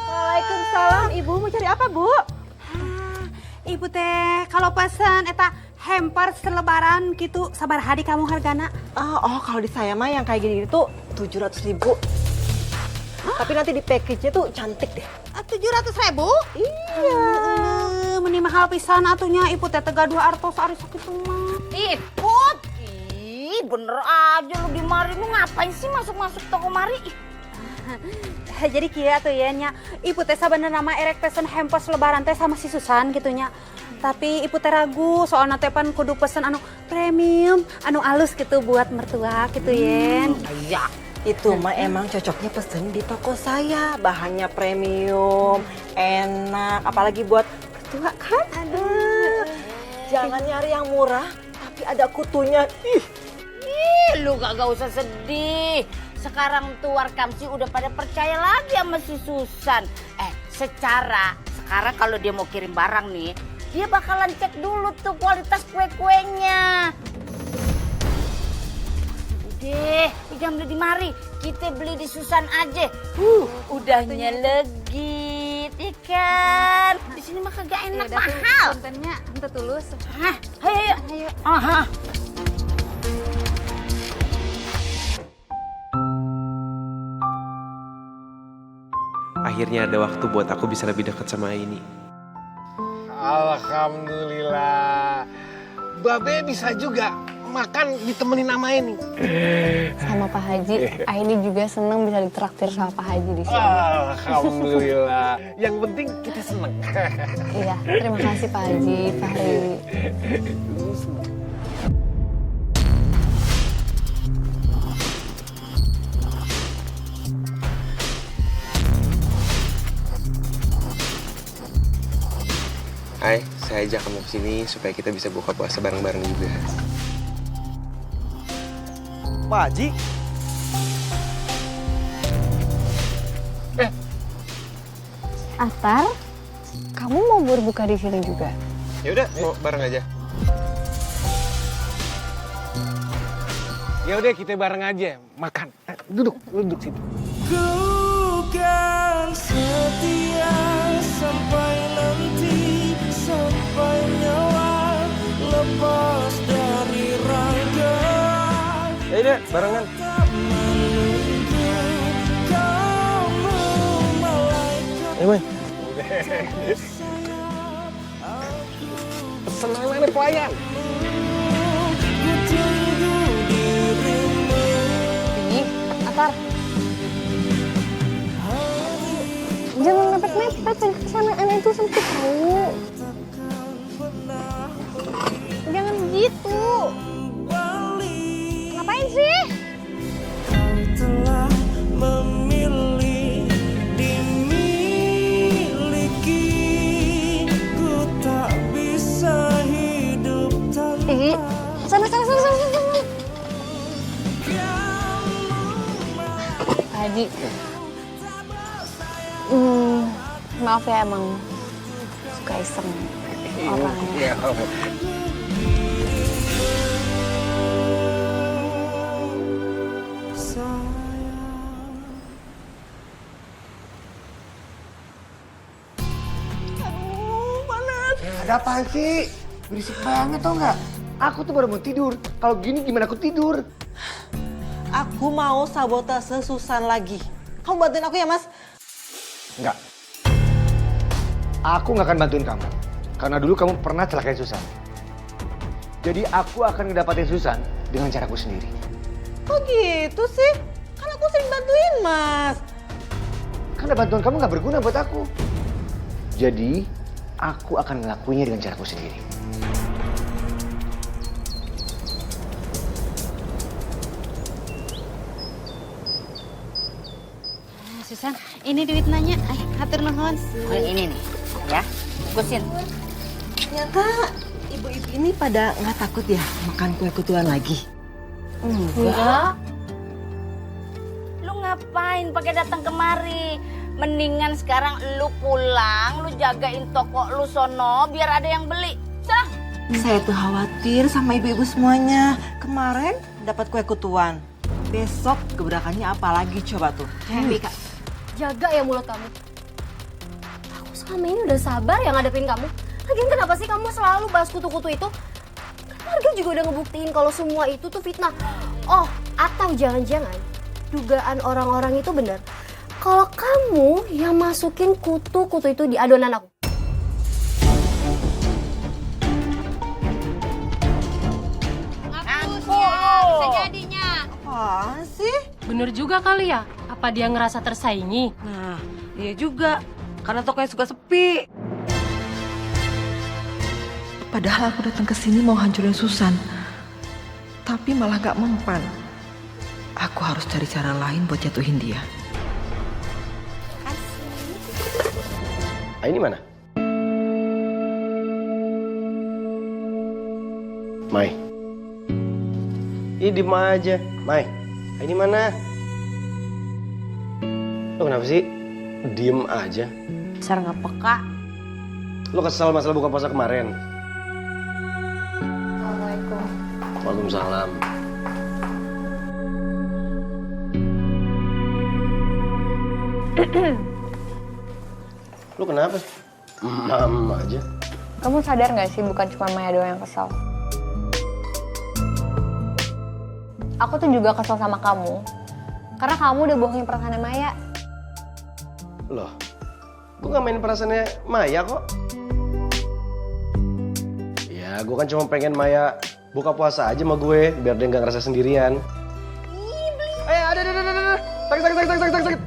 Waalaikumsalam. Ibu mau cari apa, Bu? Ibu teh kalau pesan eta hampers selebaran gitu sabar hadi kamu hargana? Oh, kalau di saya mah yang kayak gini tuh 700.000. Tapi nanti di package-nya tuh cantik deh. 700.000? Iya. Meni mahal pisan atunya ibu teh tega 2 artos ari sakitu mah. Iput, ih bener aja lu di mari, lu ngapain sih masuk-masuk toko mari? Jadi kia tuh ya nya, ibu teh sabenerna nama erek pesen hampers lebaran teh sama si Susan gitunya. Tapi ibu teh ragu soalnya teh pan kudu pesen anu premium, anu alus gitu buat mertua gitu yen. Iya. Itu mah emang cocoknya pesen di toko saya. Bahannya premium, enak, apalagi buat mertua kan. Aduh. Jangan nyari yang murah, tapi ada kutunya. Ih, lu gak usah sedih. Sekarang tuh Warkamsi udah pada percaya lagi sama si Susan. Sekarang kalau dia mau kirim barang nih, dia bakalan cek dulu tuh kualitas kue-kuenya. Udah, jangan beli di mari, kita beli di Susan aja. Udahnya legit, ikan. Di sini mah kagak enak, mahal. Kontennya ente tulus. Hah, ayo. Aha. Akhirnya ada waktu buat aku bisa lebih dekat sama Aini. Alhamdulillah. Babe bisa juga makan ditemenin sama ini. Sama Pak Haji, Aini juga seneng bisa ditraktir sama Pak Haji di sini. Alhamdulillah. Yang penting kita seneng. Iya, terima kasih Pak Haji, Fahri. Hai, saya ajak kamu kesini supaya kita bisa buka puasa bareng-bareng juga. Pak Haji. Atar, kamu mau berbuka di sini juga? Ya udah, mau bareng aja. Ya udah kita bareng aja makan. Duduk situ. Ku kan setia sampai nanti, sampai nyawa lepas dari raga. Ya udah, barengan. Ayo, Boy. Senang banget pelayan. Atar. Jangan mepet-mepet, kesanaan itu sempit tahu. Jangan gitu. Ngapain sih? Telah memilih dimiliki, ku tak bisa hidup tanpa. Sana. Haji, maaf ya emang suka iseng orangnya. Ada apaan sih? Berisik banget tau nggak? Aku tuh baru mau tidur. Kalau gini gimana aku tidur? Aku mau sabotase Susan lagi. Kamu bantuin aku ya, Mas? Enggak. Aku nggak akan bantuin kamu. Karena dulu kamu pernah celakain Susan. Jadi aku akan ngedapatin Susan dengan caraku sendiri. Kok gitu sih? Kan aku sering bantuin, Mas. Karena bantuan kamu nggak berguna buat aku. Jadi aku akan ngelakuinnya dengan caraku sendiri. Susan, ini duit nanya. Hatur nuhun. Oh, ini nih, ya. Bungkusin. Ternyata ibu-ibu ini pada nggak takut ya makan kue kutuan lagi? Enggak. Lu ngapain pakai datang kemari? Mendingan sekarang lu pulang, lu jagain toko lu sono biar ada yang beli. Cah. Saya tuh khawatir sama ibu-ibu semuanya. Kemarin dapat kue kutuan. Besok gebrakannya apa lagi coba tuh? Kak, jaga ya mulut kamu. Aku selama ini udah sabar ya ngadepin kamu. Lagian kenapa sih kamu selalu bahas kutu-kutu itu? Kan warga juga udah ngebuktiin kalau semua itu tuh fitnah. Oh, atau jangan-jangan dugaan orang-orang itu benar. Kalau kamu yang masukin kutu-kutu itu di adonan aku. Bisa jadinya. Apaan sih? Bener juga kali ya? Apa dia ngerasa tersaingi? Nah, iya juga. Karena tokonya suka sepi. Padahal aku datang ke sini mau hancurin Susan. Tapi malah gak mempan. Aku harus cari cara lain buat jatuhin dia. Ini mana? Mai. Ini di mana aja? Mai, ini mana? Lo kenapa sih? Diem aja. Dasar nggak peka. Lo kesel masalah buka puasa kemarin? Assalamualaikum. Waalaikumsalam. Lo kenapa? Aja. Kamu sadar nggak sih bukan cuma Maya doang yang kesel? Aku tuh juga kesel sama kamu. Karena kamu udah bohongin perasaannya Maya. Loh, gue gak main perasaannya Maya kok. Ya, gue kan cuma pengen Maya buka puasa aja sama gue, biar dia gak ngerasa sendirian. Ada. Sakit.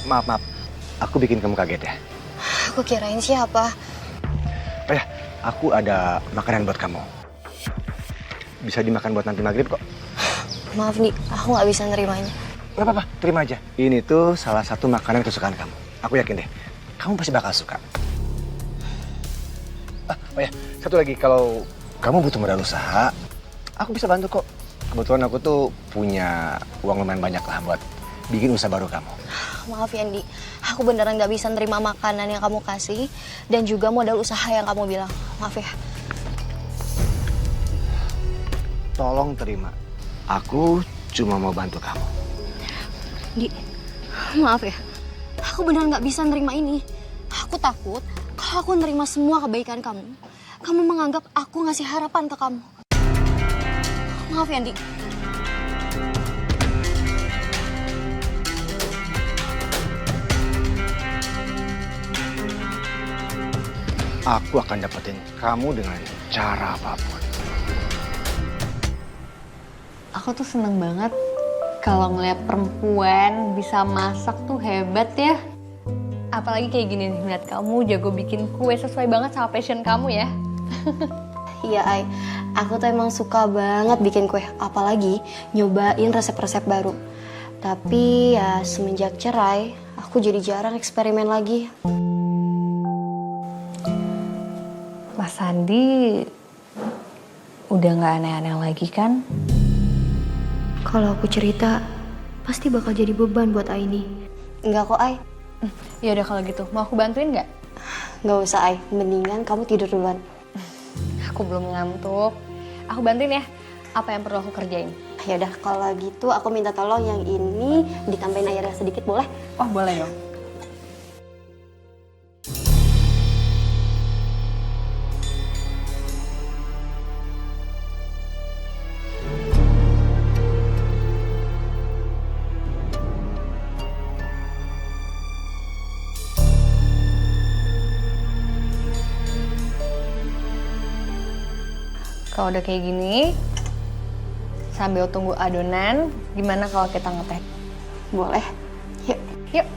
Maaf. Aku bikin kamu kaget ya. Aku kirain siapa? Oh ya, aku ada makanan buat kamu. Bisa dimakan buat nanti maghrib kok. Maaf nih, aku nggak bisa nerimanya. Gak apa-apa, terima aja. Ini tuh salah satu makanan kesukaan kamu. Aku yakin deh, kamu pasti bakal suka. Oh ya, satu lagi, kalau kamu butuh modal usaha, aku bisa bantu kok. Kebetulan aku tuh punya uang lumayan banyak lah buat bikin usaha baru kamu. Maaf Yandi, aku beneran nggak bisa nerima makanan yang kamu kasih dan juga modal usaha yang kamu bilang. Maaf ya. Tolong terima. Aku cuma mau bantu kamu. Di, maaf ya. Aku beneran nggak bisa nerima ini. Aku takut kalau aku nerima semua kebaikan kamu, kamu menganggap aku ngasih harapan ke kamu. Maaf Yandi. Aku akan dapetin kamu dengan cara apapun. Aku tuh seneng banget kalau ngeliat perempuan bisa masak tuh hebat ya. Apalagi kayak gini nih, ngeliat kamu jago bikin kue sesuai banget sama passion kamu ya. Iya Ai, aku tuh emang suka banget bikin kue, apalagi nyobain resep-resep baru. Tapi ya semenjak cerai, aku jadi jarang eksperimen lagi. Mas Sandi udah gak aneh-aneh lagi kan? Kalau aku cerita, pasti bakal jadi beban buat Aini. Enggak kok, Ai. Ya udah kalau gitu, mau aku bantuin nggak? Nggak usah, Ai. Mendingan kamu tidur duluan. Aku belum ngantuk. Aku bantuin ya. Apa yang perlu aku kerjain? Ya udah, kalau gitu aku minta tolong yang ini ditambahin airnya sedikit, boleh? Oh, boleh dong. Kalau udah kayak gini, sambil tunggu adonan, gimana kalau kita ngeteh? Boleh. Yuk. Yuk.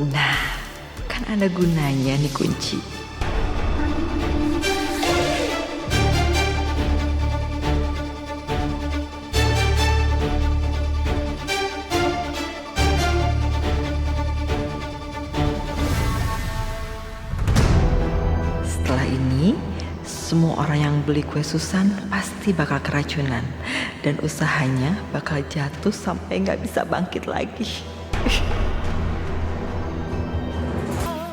Nah, kan ada gunanya nih kunci. Setelah ini, semua orang yang beli kue Susan pasti bakal keracunan. Dan usahanya bakal jatuh sampai nggak bisa bangkit lagi.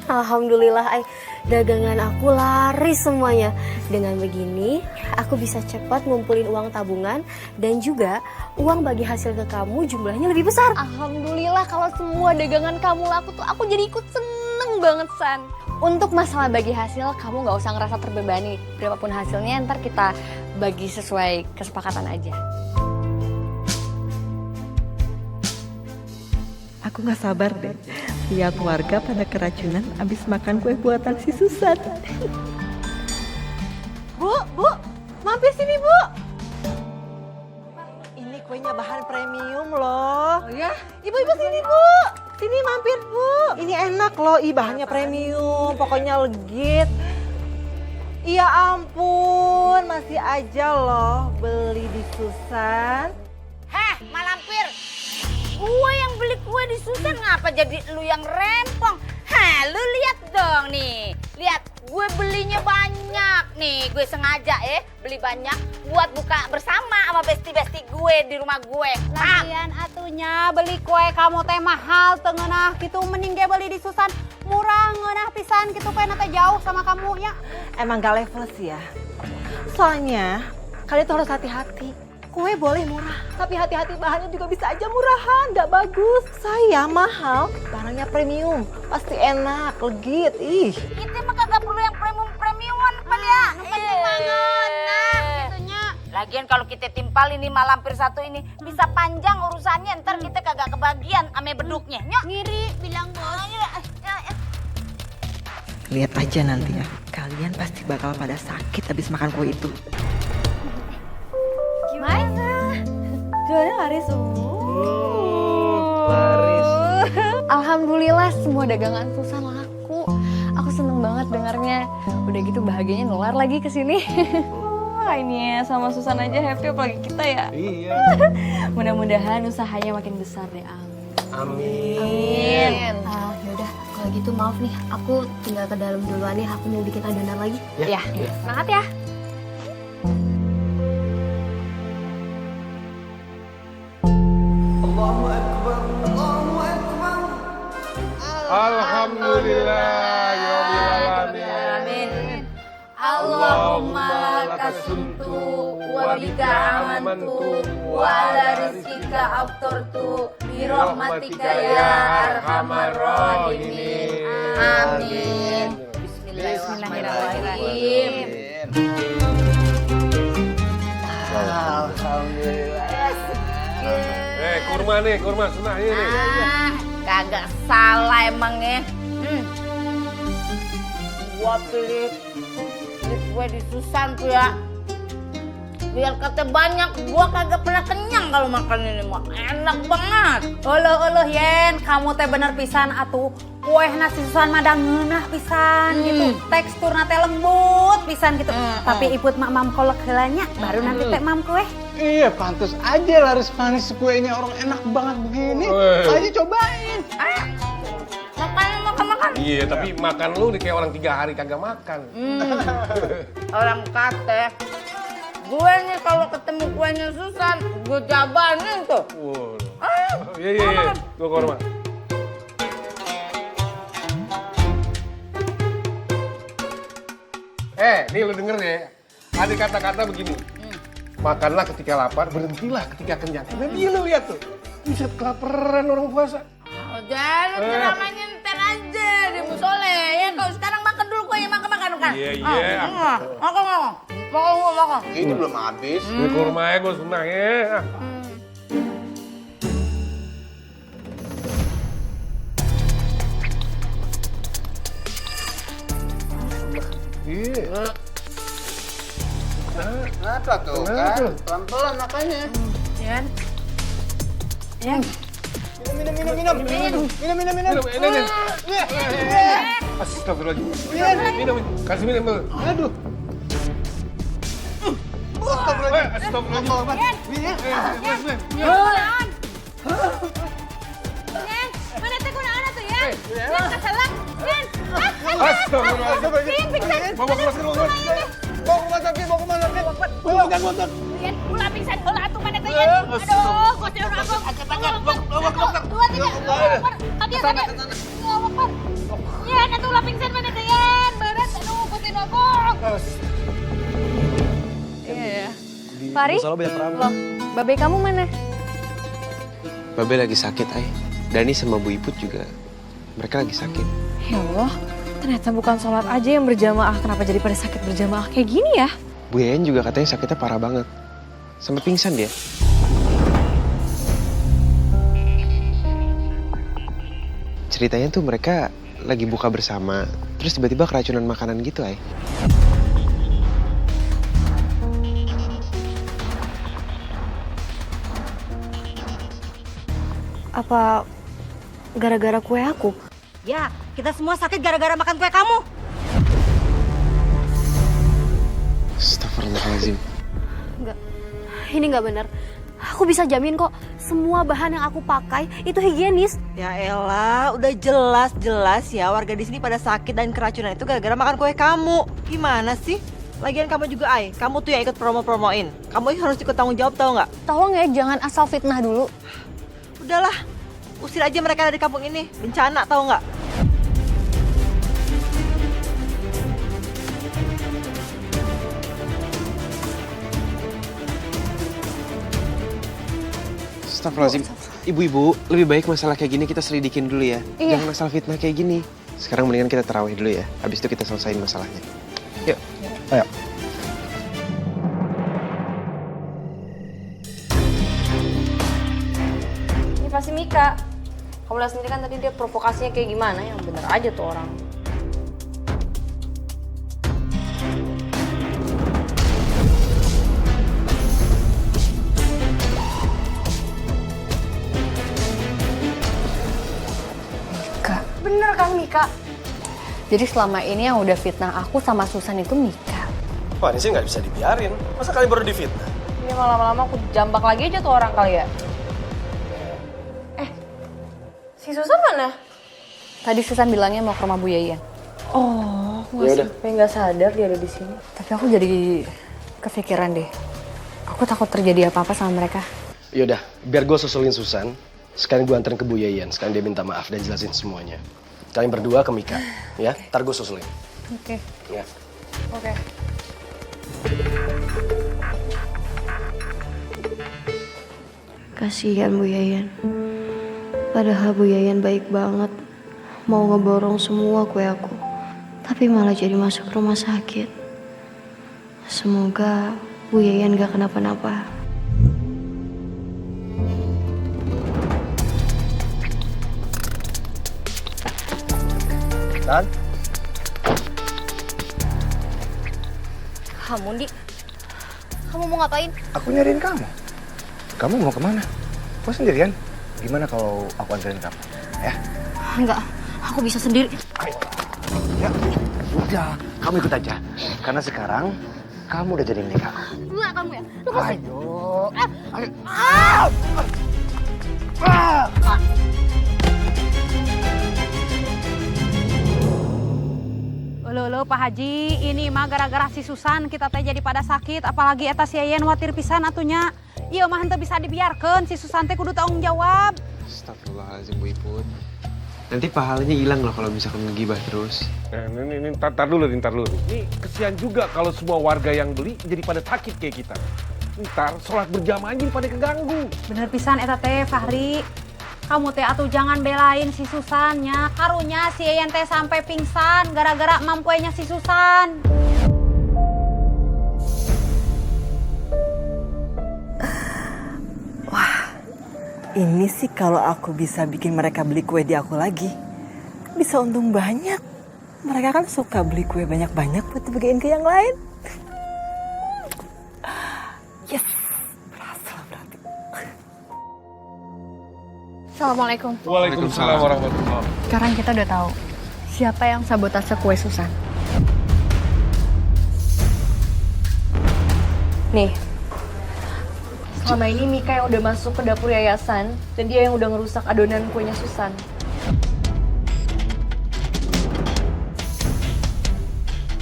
Alhamdulillah, Ay. Dagangan aku laris semuanya. Dengan begini, aku bisa cepat ngumpulin uang tabungan dan juga uang bagi hasil ke kamu jumlahnya lebih besar. Alhamdulillah kalau semua dagangan kamu laku tuh aku jadi ikut seneng banget, San. Untuk masalah bagi hasil, kamu nggak usah ngerasa terbebani. Berapapun hasilnya, ntar kita bagi sesuai kesepakatan aja. Aku nggak sabar deh lihat warga pada keracunan abis makan kue buatan si Susan. Bu, mampir sini Bu. Ini kuenya bahan premium loh. Oh ya? Ibu-ibu sini Bu. Sini mampir Bu. Ini enak loh, bahannya premium, pokoknya legit. Iya ampun, masih aja loh beli di Susan. Heh, malampir. Gue yang beli kue di Susan, ngapa jadi lu yang rempong? Hah, lu lihat dong nih. Lihat, gue belinya banyak nih. Gue sengaja beli banyak buat buka bersama sama besti-besti gue di rumah gue. Lagian atunya beli kue kamu teh mahal tengenah gitu. Mending gue beli di Susan murah ngeunah pisan gitu, kue teh jauh sama kamu ya. Emang gak level sih ya. Soalnya kalian tuh harus hati-hati. Kue boleh murah, tapi hati-hati bahannya juga bisa aja murahan, gak bagus. Saya mahal, barangnya premium, pasti enak, legit, ih. Kita mah kagak perlu yang premium-premiuman pan ya. Penting banget, nah gitunya. Lagian kalau kita timpal ini malampir satu ini, bisa panjang urusannya, ntar kita kagak kebagian ame beduknya. Nyok. Ngiri, bilang bos. Lihat aja nanti ya, kalian pasti bakal pada sakit habis makan kue itu. Gimana? Jualnya laris Laris. Alhamdulillah semua dagangan Susan laku. Aku seneng banget dengarnya. Udah gitu bahagianya nular lagi ke sini. Wah, ini ya sama Susan aja happy apalagi kita ya. Iya. Mudah-mudahan usahanya makin besar deh, amin. Yaudah, kalau gitu maaf nih, aku tinggal ke dalam duluan ya. Aku mau bikin adonan lagi. Ya. Semangat ya. Alhamdulillah, ya Rabbil alamin. Allahumma lakasuntu wa bika amantu wa ala rizkika aftartu bi rahmatika ya arhamar rahimin. Amin. Bismillahirrahmanirrahim. Kurma sunah ini. Kagak salah emangnya. Gua pilih kue di Susan tuh ya. Biar kata banyak, gua kagak pernah kenyang kalau makan ini mah. Enak banget. Oloh Yen, kamu teh bener pisan atuh. Kue nasi Susan mah ngeunah pisan gitu. Teksturna teh lembut pisan gitu. Tapi iput mak mam kolek heulanya, baru nanti teh mam kue. Iya, pantas aja laris manis kuenya, orang enak banget begini. Ayo cobain. Ayo. Makan. Iya, tapi makan lu nih kayak orang 3 hari kagak makan. Orang kate. Gue nih kalau ketemu kuenya Susan, gue jabanin tuh. Ayo. Iya. Gue ke rumah. Nih lu denger ya. Ada kata-kata begini. Makanlah ketika lapar, berhentilah ketika kenyang. Nah dia lu lihat tuh. Bisa kelaparan orang puasa. Udah, lu ceramahnya ntar aja di musole ya. Kalau sekarang makan dulu kuenya, makan. Iya. Makan. Ini belum habis. Ini kurmanya gue sunah ya. Iya. Kenapa tuh kan? Pelan-pelan makanya. Yan. Minum. Astagfirullahaladzim. Minum. Kasih minum. Aduh. Astagfirullahaladzim. Mana teh kunaon atuh ya? Yan kasalak. Yan. Astagfirullahaladzim. Bawa ke rumah sakit. Yan, ulah pingsan heula atuh mana teh. Aduh, Gusti Agung. Angkat tangan, bawa ke dokter. 2, 3. Ya, atuh ulah pingsan mana teh Yan. Berat aduh Gusti Agung. Iya. Fari, Masalah banyak perahu. loh, babe kamu mana? Babe lagi sakit, Ay. Dani sama Bu Iput juga, mereka lagi sakit. Ya Allah, ternyata bukan sholat aja yang berjamaah. Kenapa jadi pada sakit berjamaah kayak gini ya? Bu Yayan juga katanya sakitnya parah banget. Sampai pingsan dia. Ceritanya tuh mereka lagi buka bersama, terus tiba-tiba keracunan makanan gitu, Ay. Apa gara-gara kue aku? Ya, kita semua sakit gara-gara makan kue kamu. Astagfirullahaladzim. Enggak, ini nggak benar. Aku bisa jamin kok, semua bahan yang aku pakai itu higienis. Ya elah, udah jelas-jelas ya warga di sini pada sakit dan keracunan itu gara-gara makan kue kamu. Gimana sih? Lagian kamu juga, Ay. Kamu tuh yang ikut promo-promoin. Kamu harus ikut tanggung jawab, tau nggak? Tolong ya, jangan asal fitnah dulu. Udahlah, usir aja mereka dari kampung ini. Bencana, tau nggak? Astagfirullahaladzim. Ibu-ibu, lebih baik masalah kayak gini kita selidikin dulu ya. Iya. Jangan masalah fitnah kayak gini. Sekarang mendingan kita tarawih dulu ya. Habis itu kita selesain masalahnya. Yuk. Ayo. Ini pasti Mika. Kamu lihat sendiri kan tadi dia provokasinya kayak gimana, yang bener aja tuh orang. Mika. Bener kan Mika? Jadi selama ini yang udah fitnah aku sama Susan itu Mika. Wah, ini sih nggak bisa dibiarin. Masa kalian baru difitnah? Ini malah lama-lama aku jambak lagi aja tuh orang kali ya. Si Susan mana? Tadi Susan bilangnya mau ke rumah Bu Yayan. Oh, Ya udah. sampai nggak sadar dia ada di sini. Tapi aku jadi kepikiran deh. Aku takut terjadi apa-apa sama mereka. Yaudah, biar gue susulin Susan. Sekarang gue anterin ke Bu Yayan. Sekarang dia minta maaf dan jelasin semuanya. Kalian berdua ke Mika, ya. Ntar gue susulin. Oke. Ya. Oke. Kasihan Bu Yayan. Padahal Bu Yayan baik banget. Mau ngeborong semua kue aku. Tapi malah jadi masuk rumah sakit. Semoga Bu Yayan gak kenapa-napa. Dan? Kamu, Di. Kamu mau ngapain? Aku nyariin kamu. Kamu mau kemana? Kok sendirian? Gimana kalau aku anterin kamu? Ya? Enggak, aku bisa sendiri. Ya, udah. Kamu ikut aja. Karena sekarang kamu udah jadi milik aku. Enggak kamu ya? Lepasin. Ayo. Ayo. Lho Pak Haji, ini mah gara-gara si Susan kita teh jadi pada sakit, apalagi eta si Yayan watir pisan atunya. Iya mah henteu bisa dibiarkeun si Susan teh kudu tanggung jawab. Astagfirullahaladzim, Bu Iput. Nanti pahalanya hilang loh kalau misalkan ngegibah terus. Nah, ini ntar dulu. Ini kesian juga kalau semua warga yang beli jadi pada sakit kayak kita. Ntar sholat berjamaah jadi pada keganggu. Bener pisan eta teh Fahri. Kamu teh atuh jangan belain si Susannya. Karunya si Yayan teh sampai pingsan gara-gara mampuenya si Susan. Wah, ini sih kalau aku bisa bikin mereka beli kue di aku lagi, bisa untung banyak. Mereka kan suka beli kue banyak-banyak buat dibagiin ke yang lain. Yes, berhasil berarti. Assalamualaikum. Waalaikumsalam warahmatullahi wabarakatuh. Sekarang kita udah tahu siapa yang sabotase kue Susan. Nih, selama ini Mika yang udah masuk ke dapur yayasan dan dia yang udah ngerusak adonan kuenya Susan.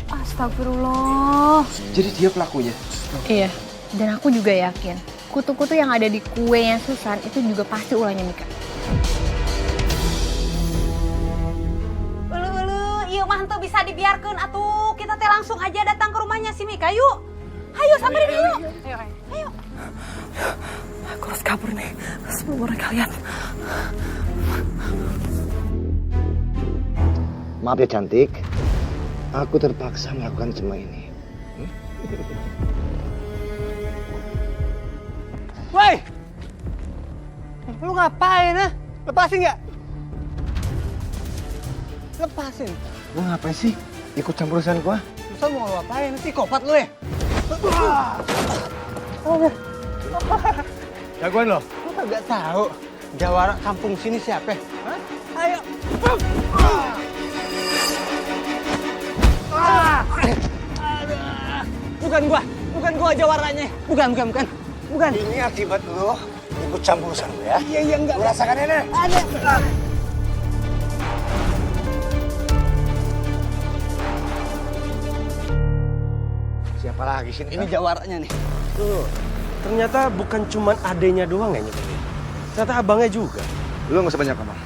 Astagfirullah. Jadi dia pelakunya? Iya, dan aku juga yakin kutu-kutu yang ada di kuenya Susan itu juga pasti ulahnya Mika. Iya mah tuh bisa dibiarkan atuh. Kita teh langsung aja datang ke rumahnya si Mika yuk. Ayo samperin yuk. Ayo. Aku harus kabur nih sebelum mereka lihat. Maaf ya cantik, aku terpaksa melakukan semua ini. Woi! Lu ngapain, ha? Lepasin nggak? Lepasin. Lu ngapain sih ikut campur urusan gua? Susan mau ngapain? Psikopat lu ya? Jagoan lo? Lu kagak tahu jawara kampung sini siapa? Hah? Ayo. Bukan gua jawaranya. Bukan. Ini akibat lo ikut campur urusan gua ya? Iya enggak. Lu rasakan ini? Ada. Siapa lagi sih? Ini jawaranya nih. Tuh, ternyata bukan cuman adenya doang ya nyebelin. Ternyata abangnya juga. Lu nggak usah banyak ngomong.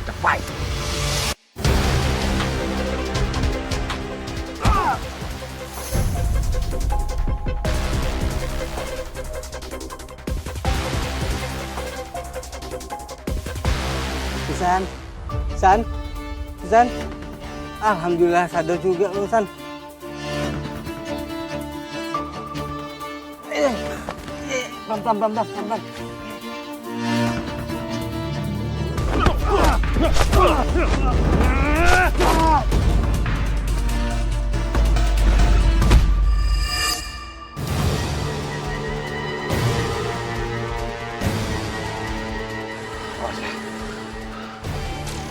Kita fight. Susan. Alhamdulillah sadar juga lu, San. Pelan.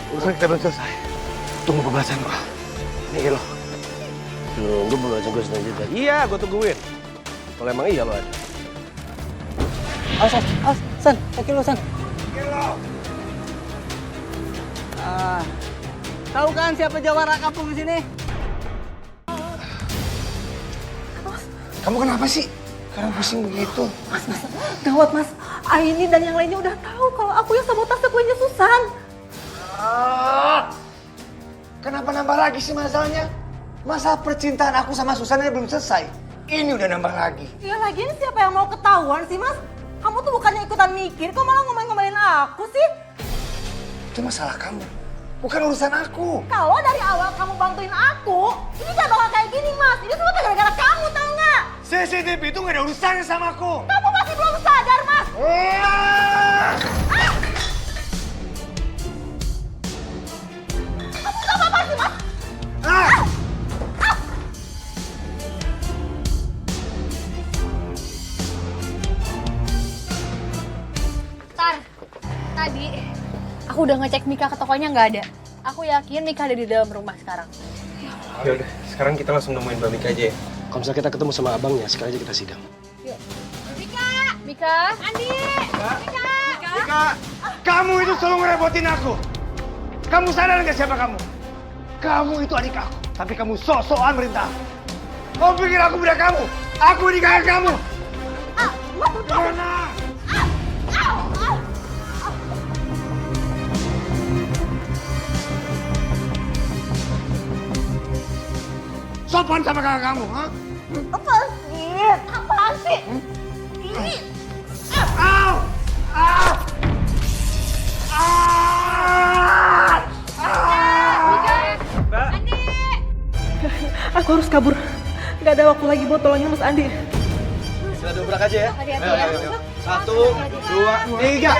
Urusan kita belum selesai. Tunggu pembahasan gua. Nih lo. Nunggu pembahasan gue selanjutnya. Iya, gue tungguin. Kalau emang iya lo ada. Awas, San. Kaki lo, San. Tahu kan siapa jawara kampung di sini? Kamu kenapa sih? Sekarang pusing begitu. Mas, gawat mas. Aini dan yang lainnya udah tahu kalau aku yang sabotase kuenya Susan. Kenapa nambah lagi sih masalahnya? Masalah percintaan aku sama Susan ini belum selesai. Ini udah nambah lagi. Ya lagian siapa yang mau ketahuan sih mas? Kamu tuh bukannya ikutan mikir, kok malah ngomel-ngomelin aku sih? Itu masalah kamu, bukan urusan aku. Kalau dari awal kamu bantuin aku, ini gak bakal kayak gini mas. Ini semua gara-gara kamu, tau nggak? CCTV itu gak ada urusannya sama aku. Kamu masih belum sadar mas. Kamu gak apa-apa sih mas? Tadi aku udah ngecek Mika ke tokonya nggak ada. Aku yakin Mika ada di dalam rumah sekarang. Ya udah, sekarang kita langsung nemuin Mbak Mika aja ya. Kalau misalnya kita ketemu sama abangnya, sekarang aja kita sidang. Yuk. Mika, Andi, Mika, kamu itu selalu ngerepotin aku. Kamu sadar nggak siapa kamu? Kamu itu adik aku, tapi kamu sok-sokan merintah. Kamu pikir aku budak kamu? Aku ini kakak kamu. Mana? Sopan sama kakak kamu, ha? Apaan sih? Ini. Au! Au! Aku harus kabur. Gak ada waktu lagi buat tolongin Mas Andi. Kita dobrak aja ya. Hati-hati ya. Ayo. 1, 2, 3.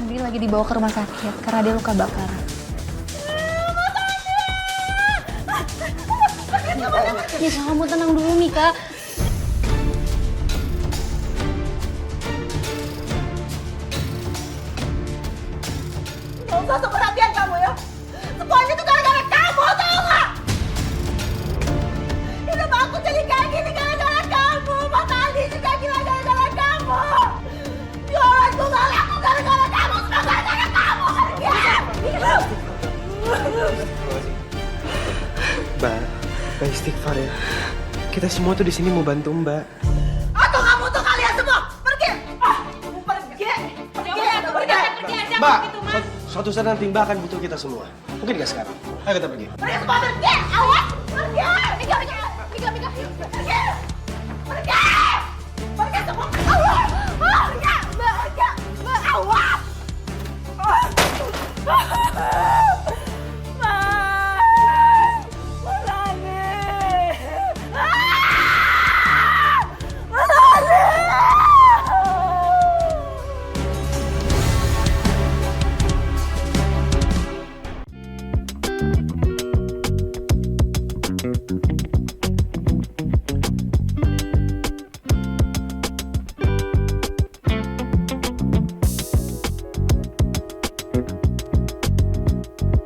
Andi lagi dibawa ke rumah sakit karena dia luka bakar. Mika, kamu tenang dulu, Mika. Gak usah seperhatian kamu ya. Semuanya tuh gara-gara kamu, tau gak? Hidup aku jadi kayak gini gara-gara kamu. Mas Andi juga gila gara-gara kamu. Jualan gue gak laku gara-gara kamu. Semua gara-gara kamu. Mbak istighfar ya. Kita semua tuh di sini mau bantu Mbak. Atau kamu tuh kalian semua pergi. Pergi. Pergi. Mbak, suatu saat nanti Mbak akan butuh kita semua. Mungkin nggak sekarang. Ayo kita pergi. Pergi semua pergi. Awas. Pergi. Mika. Pergi. Pergi.